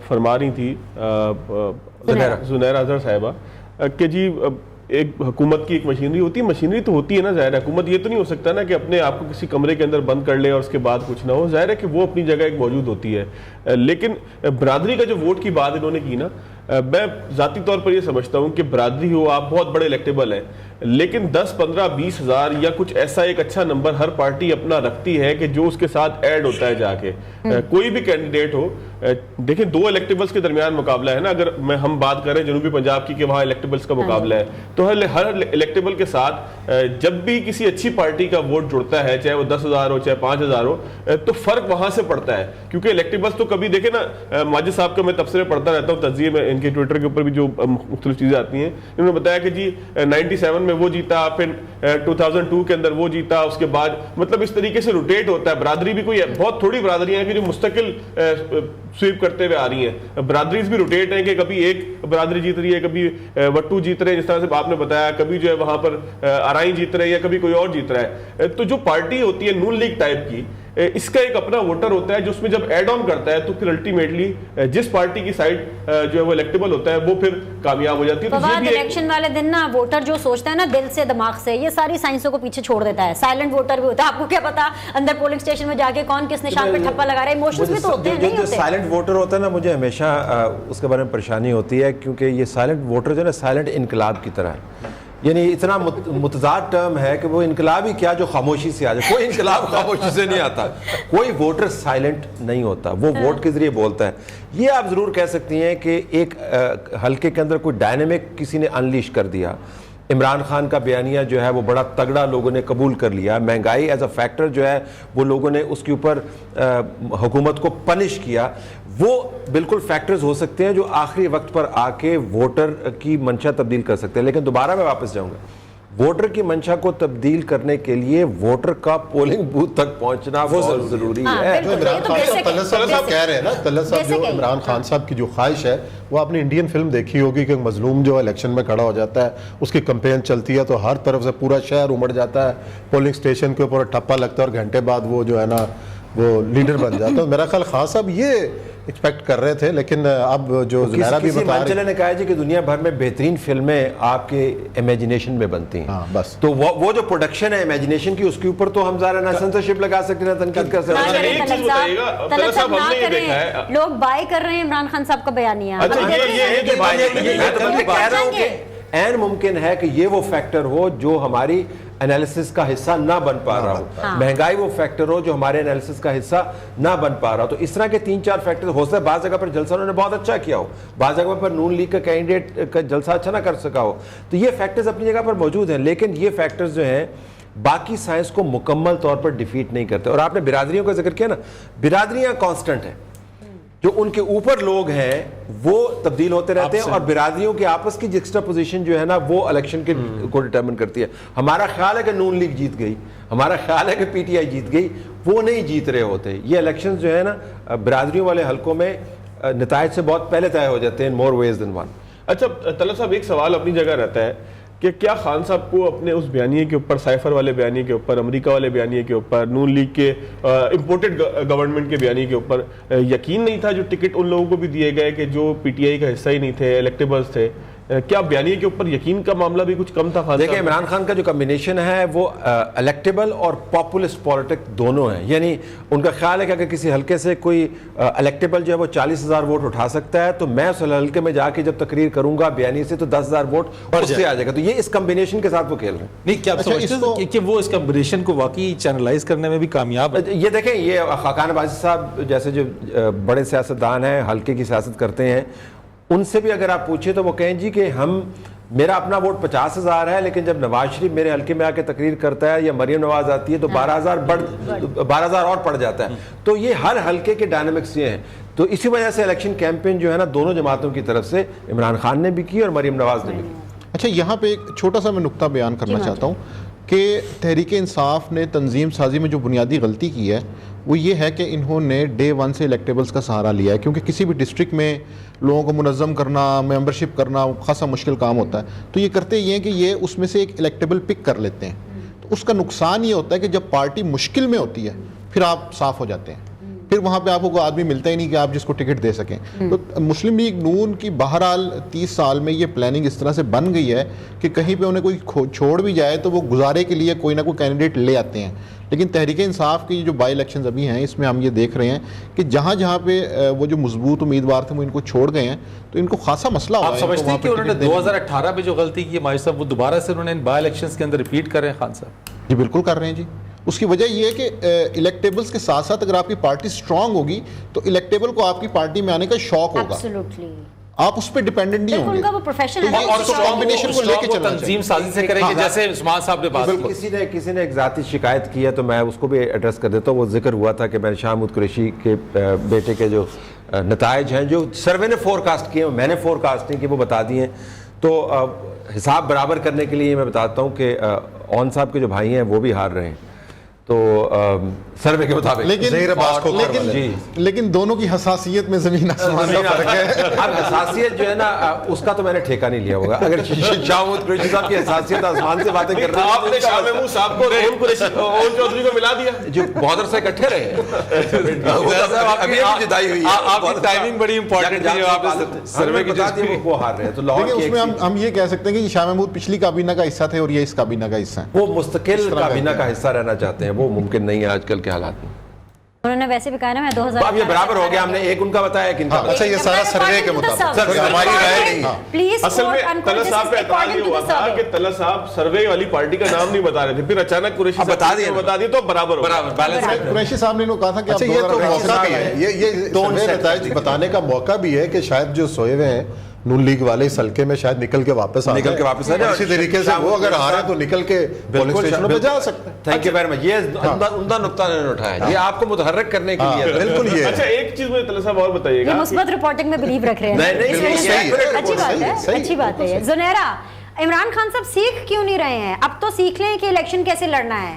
فرما رہی تھی زنیرہ اظہر صاحبہ کہ جی ایک حکومت کی ایک مشینری ہوتی ہے، مشینری تو ہوتی ہے نا، ظاہر ہے حکومت یہ تو نہیں ہو سکتا نا کہ اپنے آپ کو کسی کمرے کے اندر بند کر لے اور اس کے بعد کچھ نہ ہو. ظاہر ہے کہ وہ اپنی جگہ ایک موجود ہوتی ہے. لیکن برادری کا جو ووٹ کی بات انہوں نے کی نا، میں ذاتی طور پر یہ سمجھتا ہوں کہ برادری ہو، آپ بہت بڑے الیکٹیبل ہیں، لیکن 10 15 20 ہزار یا کچھ ایسا ایک اچھا نمبر ہر پارٹی اپنا رکھتی ہے کہ جو اس کے ساتھ ایڈ ہوتا ہے جا کے. کوئی بھی کینڈیڈیٹ ہو، دیکھیں 2 الیکٹیبلز کے درمیان مقابلہ ہے نا، اگر ہم بات کریں جنوبی پنجاب کی کہ وہاں الیکٹیبلز کا مقابلہ ہے، تو ہر الیکٹیبل کے ساتھ جب بھی کسی اچھی پارٹی کا ووٹ جڑتا ہے، چاہے وہ 10,000 ہو چاہے 5,000 ہو، تو فرق وہاں سے پڑتا ہے. کیونکہ الیکٹیبلز تو کبھی دیکھیں نا، ماجد صاحب کا میں تبصرے پڑھتا رہتا ہوں تجزیے میں، ان کے ٹویٹر کے اوپر بھی جو مختلف چیزیں آتی ہیں، انہوں نے بتایا کہ جی 97 میں وہ جیتا، پھر 2002 کے اندر وہ جیتا، اس کے بعد مطلب اس طریقے سے روٹیٹ ہوتا ہے. برادری بھی کوئی بہت تھوڑی برادریاں ہیں کہ جو مستقل سویپ کرتے ہوئے آ رہی ہیں. برادریز بھی روٹیٹ ہیں کہ کبھی ایک برادری جیت رہی ہے، کبھی وٹو جیت رہے ہیں جس طرح سے آپ نے بتایا، کبھی جو ہے وہاں پر آرائیں جیت رہے ہیں یا کبھی کوئی اور جیت رہا ہے. تو جو پارٹی ہوتی ہے نون لیگ ٹائپ کی، اس کا ایک اپنا ووٹر ہوتا ہے جو اس میں جب ایڈ آن کرتا ہے تو پھر الٹیمیٹلی جس پارٹی کی سائڈ جو ہے وہ الیکٹیبل ہوتا ہے وہ پھر کامیاب ہو جاتی ہے. فواد الیکشن والے دن نا ووٹر جو سوچتا ہے نا دل سے دماغ سے، یہ ساری سائنسوں کو پیچھے چھوڑ دیتا ہے. سائلنٹ ووٹر بھی ہوتا ہے، آپ کو کیا پتا اندر پولنگ اسٹیشن میں جا کے کون کس نشان پہ ٹھپا لگا رہا ہے. ایموشنز بھی تو ہوتے ہیں، نہیں ہوتے. سائلنٹ ووٹر ہوتا ہے نا، مجھے ہمیشہ اس کے بارے میں پریشانی ہوتی ہے کیونکہ یہ سائلنٹ ووٹر جو ہے نا سائلنٹ انقلاب کی طرح ہے. یعنی اتنا متضاد ٹرم ہے کہ وہ انقلاب ہی کیا جو خاموشی سے آ جائے. کوئی انقلاب خاموشی سے نہیں آتا، کوئی ووٹر سائلنٹ نہیں ہوتا، وہ ووٹ کے ذریعے بولتا ہے. یہ آپ ضرور کہہ سکتی ہیں کہ ایک حلقے کے اندر کوئی ڈائنامک کسی نے انلیش کر دیا. عمران خان کا بیانیہ جو ہے وہ بڑا تگڑا لوگوں نے قبول کر لیا. مہنگائی ایز اے فیکٹر جو ہے وہ لوگوں نے اس کے اوپر حکومت کو پنش کیا. وہ بالکل فیکٹرز ہو سکتے ہیں جو آخری وقت پر آ کے ووٹر کی منشا تبدیل کر سکتے ہیں. لیکن دوبارہ میں واپس جاؤں گا، ووٹر کی منشا کو تبدیل کرنے کے لیے ووٹر کا پولنگ بوتھ تک پہنچنا بہت ضروری ہے. جو عمران خان صاحب طلعت صاحب کہہ رہے ہیں نا، طلعت صاحب جو عمران خان صاحب کی جو خواہش ہے وہ آپ نے انڈین فلم دیکھی ہوگی کہ مظلوم جو الیکشن میں کھڑا ہو جاتا ہے، اس کی کمپین چلتی ہے تو ہر طرف سے پورا شہر امڑ جاتا ہے، پولنگ اسٹیشن کے اوپر ٹھپا لگتا ہے اور گھنٹے بعد وہ جو ہے نا وہ لیڈر بن جاتا ہے. میرا خیال خان صاحب یہ ایکسپیکٹ کر رہے تھے، لیکن اب جو زنیرہ بھی بتا رہے ہیں، نے کہا جی کہ دنیا بھر میں بہترین فلمیں آپ کے امیجنیشن میں بنتی ہیں. بس تو وہ جو پروڈکشن ہے امیجنیشن کی، اس کے اوپر تو ہم ذرا نہ سنسرشپ لگا سکتے ہیں، تنقید کر سکتے ہیں. لوگ بائی کر رہے ہیں عمران خان صاحب کا بیانیہ. میں کہہ رہا ہوں کہ این ممکن ہے کہ یہ وہ فیکٹر ہو جو ہماری انالیسس کا حصہ نہ بن پا رہا ہو. مہنگائی وہ فیکٹر ہو جو ہمارے انالیسس کا حصہ نہ بن پا رہا ہو. تو اس طرح کے 3-4 فیکٹر ہو سکتے ہیں. بعض جگہ پر جلسہ انہوں نے بہت اچھا کیا ہو، بعض جگہ پر نون لیگ کا کینڈیڈیٹ کا جلسہ اچھا نہ کر سکا ہو. تو یہ فیکٹرز اپنی جگہ پر موجود ہیں، لیکن یہ فیکٹرز جو ہیں باقی سائنس کو مکمل طور پر ڈیفیٹ نہیں کرتے. اور آپ نے برادریوں کا ذکر کیا نا، برادریاں کانسٹنٹ ہیں. جو ان کے اوپر لوگ ہیں وہ تبدیل ہوتے رہتے ہیں، اور برادریوں کے آپس کی جکسٹا پوزیشن جو ہے نا وہ الیکشن کے کو ڈٹرمن کرتی ہے. ہمارا خیال ہے کہ نون لیگ جیت گئی، ہمارا خیال ہے کہ پی ٹی آئی جیت گئی، وہ نہیں جیت رہے ہوتے. یہ الیکشن جو ہے نا برادریوں والے حلقوں میں نتائج سے بہت پہلے طے ہو جاتے ہیں، مور ویز دین ون. اچھا طلعت صاحب، ایک سوال اپنی جگہ رہتا ہے کہ کیا خان صاحب کو اپنے اس بیانیے کے اوپر، سائفر والے بیانیے کے اوپر، امریکہ والے بیانیے کے اوپر، نون لیگ کے امپورٹڈ گورنمنٹ کے بیانیے کے اوپر یقین نہیں تھا جو ٹکٹ ان لوگوں کو بھی دیے گئے کہ جو پی ٹی آئی کا حصہ ہی نہیں تھے، الیکٹیبلز تھے؟ کیا بیانیے کے اوپر یقین کا معاملہ بھی کچھ کم تھا خان صاحب؟ دیکھیں عمران خان کا جو کمبینیشن ہے وہ الیکٹیبل اور پاپولسٹ پولیٹک دونوں ہیں. یعنی ان کا خیال ہے کہ اگر کسی حلقے سے کوئی الیکٹیبل جو ہے وہ 40,000 ووٹ اٹھا سکتا ہے تو میں اس حلقے میں جا کے جب تقریر کروں گا بیانیے سے تو 10,000 ووٹ اس سے آ جائے گا. تو یہ اس کمبینیشن کے ساتھ وہ کھیل رہے ہیں. نہیں، کیا آپ سمجھتے ہیں کہ وہ اس کمبینیشن کو واقعی چینلائز کرنے میں بھی کامیاب ہے؟ یہ دیکھیں، یہ خاقان بازی صاحب جیسے جو بڑے سیاستدان ہیں، حلقے کی سیاست کرتے ہیں، ان سے بھی اگر آپ پوچھیں تو وہ کہیں جی کہ ہم میرا اپنا ووٹ 50,000 ہے، لیکن جب نواز شریف میرے حلقے میں آ کے تقریر کرتا ہے یا مریم نواز آتی ہے تو 12,000 اور پڑ جاتا ہے. تو یہ ہر حلقے کے ڈائنامکس یہ ہیں. تو اسی وجہ سے الیکشن کیمپین جو ہے نا دونوں جماعتوں کی طرف سے عمران خان نے بھی کی اور مریم نواز نے بھی کی. اچھا یہاں پہ ایک چھوٹا سا میں نقطہ بیان کرنا چاہتا ہوں کہ تحریک انصاف نے تنظیم سازی میں جو بنیادی غلطی کی ہے وہ یہ ہے کہ انہوں نے ڈے ون سے الیکٹیبلز کا سہارا لیا ہے، کیونکہ کسی بھی ڈسٹرکٹ میں لوگوں کو منظم کرنا، ممبرشپ کرنا خاصا مشکل کام ہوتا ہے. تو یہ کرتے یہ ہیں کہ یہ اس میں سے ایک الیکٹیبل پک کر لیتے ہیں. تو اس کا نقصان یہ ہوتا ہے کہ جب پارٹی مشکل میں ہوتی ہے پھر آپ صاف ہو جاتے ہیں، پھر وہاں پہ آپ کو کوئی آدمی ملتا ہی نہیں کہ آپ جس کو ٹکٹ دے سکیں. تو مسلم لیگ نون کی بہرحال 30 سال میں یہ پلاننگ اس طرح سے بن گئی ہے کہ کہیں پہ انہیں کوئی چھوڑ بھی جائے تو وہ گزارے کے لیے کوئی نہ کوئی کینڈیڈیٹ لے آتے ہیں. لیکن تحریک انصاف کی جو بائی الیکشنز ابھی ہیں اس میں ہم یہ دیکھ رہے ہیں کہ جہاں جہاں پہ وہ جو مضبوط امیدوار تھے وہ ان کو چھوڑ گئے ہیں، تو ان کو خاصا مسئلہ ہوا ہے. آپ سمجھتے ہیں کہ انہوں نے 2018 میں جو غلطی کی ہے ماجد صاحب وہ دوبارہ سے انہوں نے ان بائی الیکشنز کے اندر ریپیٹ کر رہے ہیں خان صاحب؟ جی بالکل کر رہے ہیں جی. اس کی وجہ یہ ہے کہ الیکٹیبلز کے ساتھ ساتھ اگر آپ کی پارٹی سٹرونگ ہوگی تو الیکٹیبل کو آپ کی پارٹی میں آنے کا شوق ہوگا. آپ اس پہ ڈیپینڈنٹ نہیں ہوں گے. ان کا وہ پروفیشن ہے اور کمبینیشن کو لے کے چلنا تنظیم سازی سے کریں گے جیسے عثمان صاحب نے بات کی. کسی نے ایک ذاتی شکایت کی ہے تو میں اس کو بھی ایڈریس کر دیتا ہوں. وہ ذکر ہوا تھا کہ میں نے شاہ محمود قریشی کے بیٹے کے جو نتائج ہیں جو سروے نے فور کاسٹ کیے ہیں، میں نے فور کاسٹ نہیں کہ وہ بتا دیے. تو حساب برابر کرنے کے لیے میں بتاتا ہوں کہ اون صاحب کے جو بھائی ہیں وہ بھی ہار رہے ہیں. تو سروے کے مطابق لیکن دونوں کی حساسیت میں زمین آسمان کا فرق ہے. اب حساسیت جو ہے نا اس کا تو میں نے ٹھیکہ نہیں لیا ہوگا. اگر شاہ محمود قریشی صاحب کی حساسیت آسمان سے باتیں کر رہے ہیں، آپ نے شاہ محمود صاحب کو اون چودھری کو ملا دیا جو بہت عرصے اکٹھے رہے. آپ کی ٹائمنگ بڑی امپورٹنٹ ہے جو آپ نے سروے کی بات ہے وہ ہار رہے ہیں. تو لیکن اس میں ہم یہ کہہ سکتے ہیں کہ شاہ محمود پچھلی کابینہ کا حصہ تھے اور یہ اس کابینہ کا حصہ ہیں. وہ مستقل کابینہ کا حصہ رہنا چاہتے ہیں، وہ ممکن نہیں ہے آج کل کے حالات میں. انہوں نے ویسے بھی کہا نا میں 2000 اب یہ برابر ہو گیا. ہم نے ایک ان کا بتایا ایک ان کا. اچھا یہ سارا سروے کے مطابق ہماری رائے نہیں. پلیز اصل میں طلعت صاحب کا اعتراض یہ ہوا تھا کہ طلعت صاحب سروے والی پارٹی کا نام نہیں بتا رہے تھے، پھر اچانک قریشی صاحب بتا دیے تو برابر قریشی صاحب نے کہا تھا کہ اچھا یہ تو موقع بھی ہے، یہ سروے نتائج بتانے کا موقع بھی ہے کہ شاید جو سوئے ہوئے ہیں نون لیگ والے اس حلقے میں شاید نکل کے واپس آ جائے. اسی طریقے سے وہ اگر آ رہے ہیں تو نکل کے پولنگ اسٹیشنوں پہ جا سکتے ہیں. Thank you very much. یہ عمدہ نقطہ انہوں نے اٹھایا، یہ آپ کو متحرک کرنے کے لیے. بالکل یہ. اچھا ایک چیز مجھے طلعت صاحب اور بتائیے گا، مثبت رپورٹنگ میں بلیو رکھ رہے ہیں. اچھی بات ہے. زنیرہ، عمران خان صاحب سیکھ کیوں نہیں رہے ہیں؟ اب تو سیکھ لیں کہ الیکشن کیسے لڑنا ہے.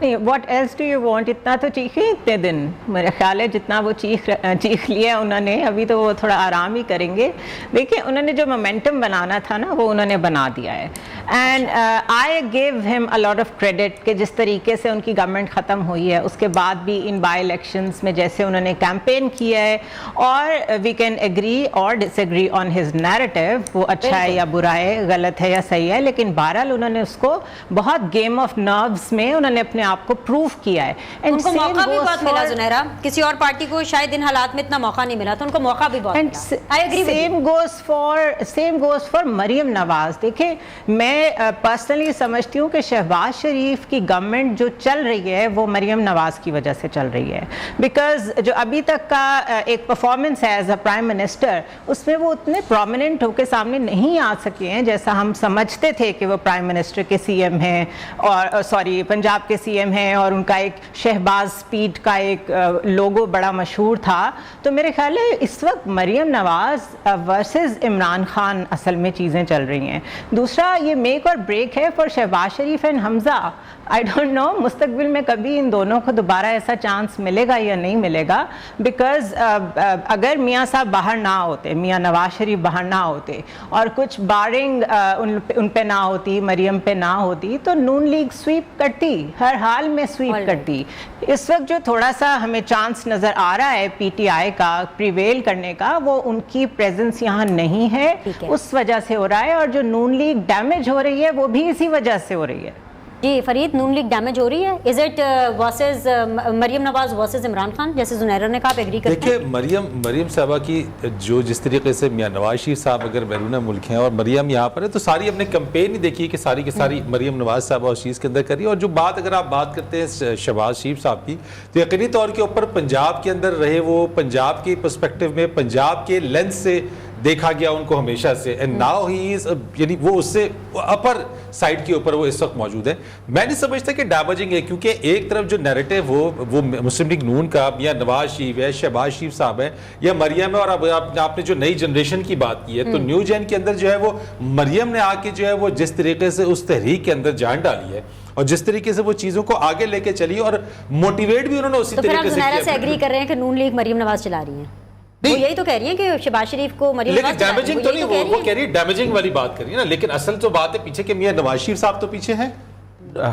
نہیں، what else do you want? اتنا تو چیخیں اتنے دن، میرا خیال ہے جتنا وہ چیخ لیا انہوں نے، ابھی تو وہ تھوڑا آرام ہی کریں گے. دیکھیں انہوں نے جو مومنٹم بنانا تھا نا وہ انہوں نے بنا دیا ہے. اینڈ آئی گیو ہم اے لاٹ آف کریڈٹ کہ جس طریقے سے ان کی گورنمنٹ ختم ہوئی ہے اس کے بعد بھی ان بائی الیکشنز میں جیسے انہوں نے کیمپین کیا ہے، اور وی کین ایگری اور ڈس ایگری آن ہز نیریٹو، وہ اچھا ہے یا برا ہے، غلط ہے یا صحیح ہے، لیکن بہرحال انہوں نے اس کو بہت گیم آف نروز میں انہوں نے اپنے آپ کو پروف کیا ہے. ان کو موقع بھی بہت ملا زنیرہ، کسی اور پارٹی کو شاید ان حالات میں اتنا موقع نہیں ملا، تو ان کو موقع بھی بہت ملا. I agree. Same goes for Maryam Nawaz. دیکھیں میں پرسنلی سمجھتی ہوں کہ شہباز شریف کی گورنمنٹ جو چل رہی ہے وہ مریم نواز کی وجہ سے چل رہی ہے، بیکاز جو ابھی تک کا ایک پرفارمنس ہے ایز اے پرائم منسٹر اس میں وہ اتنے پرومیننٹ ہو کے سامنے نہیں آ سکے ہیں جیسا ہم سمجھتے تھے کہ وہ پرائم منسٹر کے سی ایم ہیں، اور سوری پنجاب کے سی ایم ہیں، اور ان کا ایک شہباز سپیڈ کا ایک لوگو بڑا مشہور تھا. تو میرے خیال ہے اس وقت مریم نواز ورسز عمران خان اصل میں چیزیں چل رہی ہیں. دوسرا یہ میک اور بریک ہے for Shahbaz Sharif and Hamza. I don't know مستقبل میں کبھی ان دونوں کو دوبارہ ایسا چانس ملے گا یا نہیں ملے گا، بیکاز اگر میاں صاحب باہر نہ ہوتے، میاں نواز شریف باہر نہ ہوتے اور کچھ بارنگ ان پہ نہ ہوتی، مریم پہ نہ ہوتی، تو نون لیگ سویپ کرتی، ہر حال میں سویپ کرتی. اس وقت جو تھوڑا سا ہمیں چانس نظر آ رہا ہے پی ٹی آئی کا پریویل کرنے کا، وہ ان کی پریزنس یہاں نہیں ہے، اس وجہ سے ہو رہا ہے. اور جو نون لیگ ڈیمیج ہو رہی ہے وہ بھی اسی وجہ سے ہو رہی ہے. جی فرید، نون لیگ ڈیمیج ہو رہی ہے. Is it versus Maryam Nawaz versus Imran Khan, جیسے زنیرہ نے کہا، آپ ایگری کرتے ہیں؟ دیکھیے مریم صاحبہ کی جو جس طریقے سے میاں نواز شریف صاحب اگر بیرون ملک ہیں اور مریم یہاں پر ہے، تو ساری اپنے کمپین ہی دیکھیے کہ ساری کی ساری مریم نواز صاحبہ اس چیز کے اندر کری. اور جو بات اگر آپ بات کرتے ہیں شہباز شریف صاحب کی، تو یقینی طور کے اوپر پنجاب کے اندر رہے، وہ پنجاب کی پرسپیکٹو میں پنجاب کے لینس سے دیکھا گیا ان کو ہمیشہ سے, اینڈ ناؤ ہی از, یعنی وہ اس سے اپر سائڈ کے اوپر وہ اس وقت موجود ہے. میں نہیں سمجھتا کہ ڈیمیجنگ ہے, کیونکہ ایک طرف جو نیریٹو وہ مسلم لیگ نون کا یا نواز شریف ہے, شہباز شریف صاحب ہے, یا مریم ہے, اور آپ نے جو نئی جنریشن کی بات کی ہے, تو نیو جین کے اندر جو ہے وہ مریم نے آ کے جو ہے وہ جس طریقے سے اس تحریک کے اندر جان ڈالی ہے اور جس طریقے سے وہ چیزوں کو آگے لے کے چلی اور موٹیویٹ بھی انہوں نے اسی طریقے سے کیا. تو پھر آپ زنیرہ سے ایگری کر رہے ہیں کہ نون لیگ مریم نواز چلا رہی ہے؟ وہ یہی تو کہہ رہی ہیں کہ شہباز شریف کو مریم نواز چلا رہی ہے. ڈیمیجنگ تو نہیں, وہ کہہ رہی ہے ڈیمیجنگ والی بات کر رہی ہے نا, لیکن اصل تو بات ہے پیچھے کہ میاں نواز شریف صاحب تو پیچھے ہیں.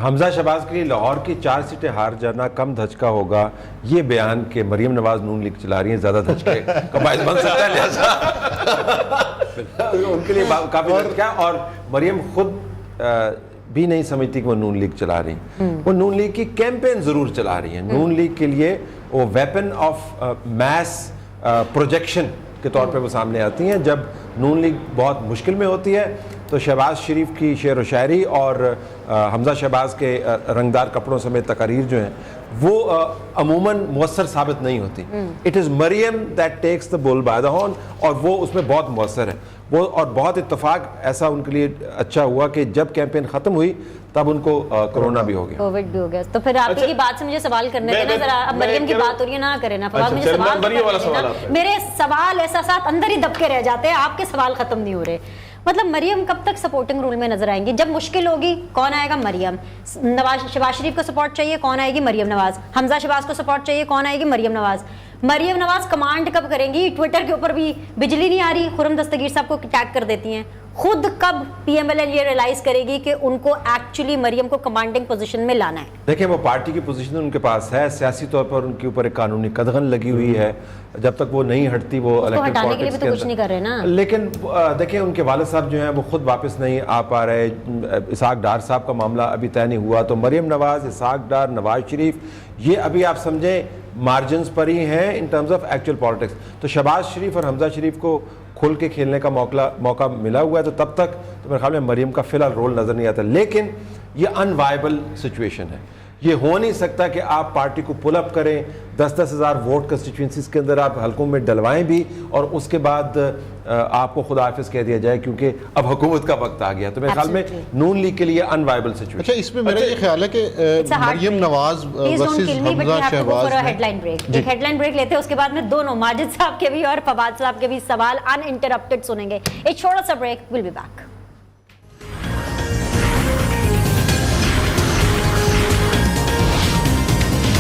حمزہ شہباز کے لیے لاہور کی 4 سیٹیں ہار جانا کم دھچکا ہوگا, یہ بیان کہ مریم نواز نون لیگ چلا رہی ہیں زیادہ دھچکے کا باعث بن سکتا ہے, لہٰذا ان کے لیے کافی دھچکا. اور مریم خود بھی نہیں سمجھتی کہ وہ نون لیگ چلا رہی ہیں, وہ نون لیگ کی کیمپین ضرور چلا رہی ہیں. نون لیگ کے لیے وہ ویپن آف میس پروجیکشن کے طور پہ وہ سامنے آتی ہیں. جب نون لیگ بہت مشکل میں ہوتی ہے تو شہباز شریف کی شعر و شاعری اور حمزہ شہباز کے رنگدار کپڑوں سمیت تقاریر جو ہیں وہ عموماً مؤثر ثابت نہیں ہوتی. It is Maryam that takes the bill by the horn, اور وہ اس میں بہت مؤثر ہے وہ. اور بہت اتفاق ایسا ان کے لیے اچھا ہوا کہ جب کیمپین ختم ہوئی تب ان کو کرونا بھی ہو گیا, کووڈ بھی ہو گیا. تو پھر آپ کی بات سے مجھے سوال کرنے دینا ذرا. اب مریم کی بات ہو رہی ہے, نہ کرے نا فواد, مجھے سوال کرنے دینا. میرے سوال احساسات اندر ہی دب کے رہ جاتے ہیں, آپ کے سوال ختم نہیں ہو رہے. مطلب مریم کب تک سپورٹنگ رول میں نظر آئیں گی؟ جب مشکل ہوگی کون آئے گا؟ مریم. شہباز شریف کو سپورٹ چاہیے, کون آئے گی؟ مریم نواز. حمزہ شہباز کو سپورٹ چاہیے, کون آئے گی؟ مریم نواز. مریم نواز کمانڈ کب کریں گی؟ ٹویٹر کے اوپر بھی بجلی نہیں آ رہی, خرم دستگیر صاحب کو ٹیگ کر دیتی ہیں. خود کب پی ایم ایل این یہ ریلائز کرے گی کہ ان کو ایکچولی مریم کو کمانڈنگ پوزیشن میں لانا ہے؟ دیکھیں وہ پارٹی کی پوزیشن ان کے پاس ہے, سیاسی طور پر ان کے اوپر ایک قانونی قدغن لگی ہوئی ہے, جب تک وہ نہیں ہٹتی وہ ہٹانے کے لیے بھی تو کچھ نہیں کر رہے نا. لیکن دیکھیں ان کے والد صاحب جو ہیں وہ خود واپس نہیں آ پا رہے. اسحاق ڈار صاحب کا معاملہ ابھی طے نہیں ہوا, تو مریم نواز, اسحاق ڈار, نواز شریف, یہ ابھی آپ سمجھیں مارجنز پر ہی ہیں in terms of actual politics. تو شہباز شریف اور حمزہ شریف کو کھل کے کھیلنے کا موقع ملا ہوا ہے, تو تب تک تو میرے خیال میں مریم کا فی الحال رول نظر نہیں آتا. لیکن یہ ان وائبل سچویشن ہے, یہ ہو نہیں سکتا کہ آپ پارٹی کو پل اپ کریں, 10-10 ہزار ووٹ کنسٹیچوئنسیز کے اندر آپ حلقوں میں ڈلوائیں بھی, اور اس کے بعد آپ کو خدا حافظ کہہ دیا جائے کیونکہ اب حکومت کا وقت آ گیا. تو میرے خیال میں نون لیگ کے لیے ان وائبل سچویشن. اچھا, اس میں میرا یہ خیال ہے کہ مریم نواز ورسز حمزہ شہباز. ہیڈ لائن بریک, ایک ہیڈ لائن بریک لیتے ہیں, اس کے بعد میں دونوں ماجد صاحب کے بھی اور فواد صاحب کے بھی سوال ان انٹرپٹڈ سنیں گے. ایک چھوٹا سا بریک, ول بی بیک.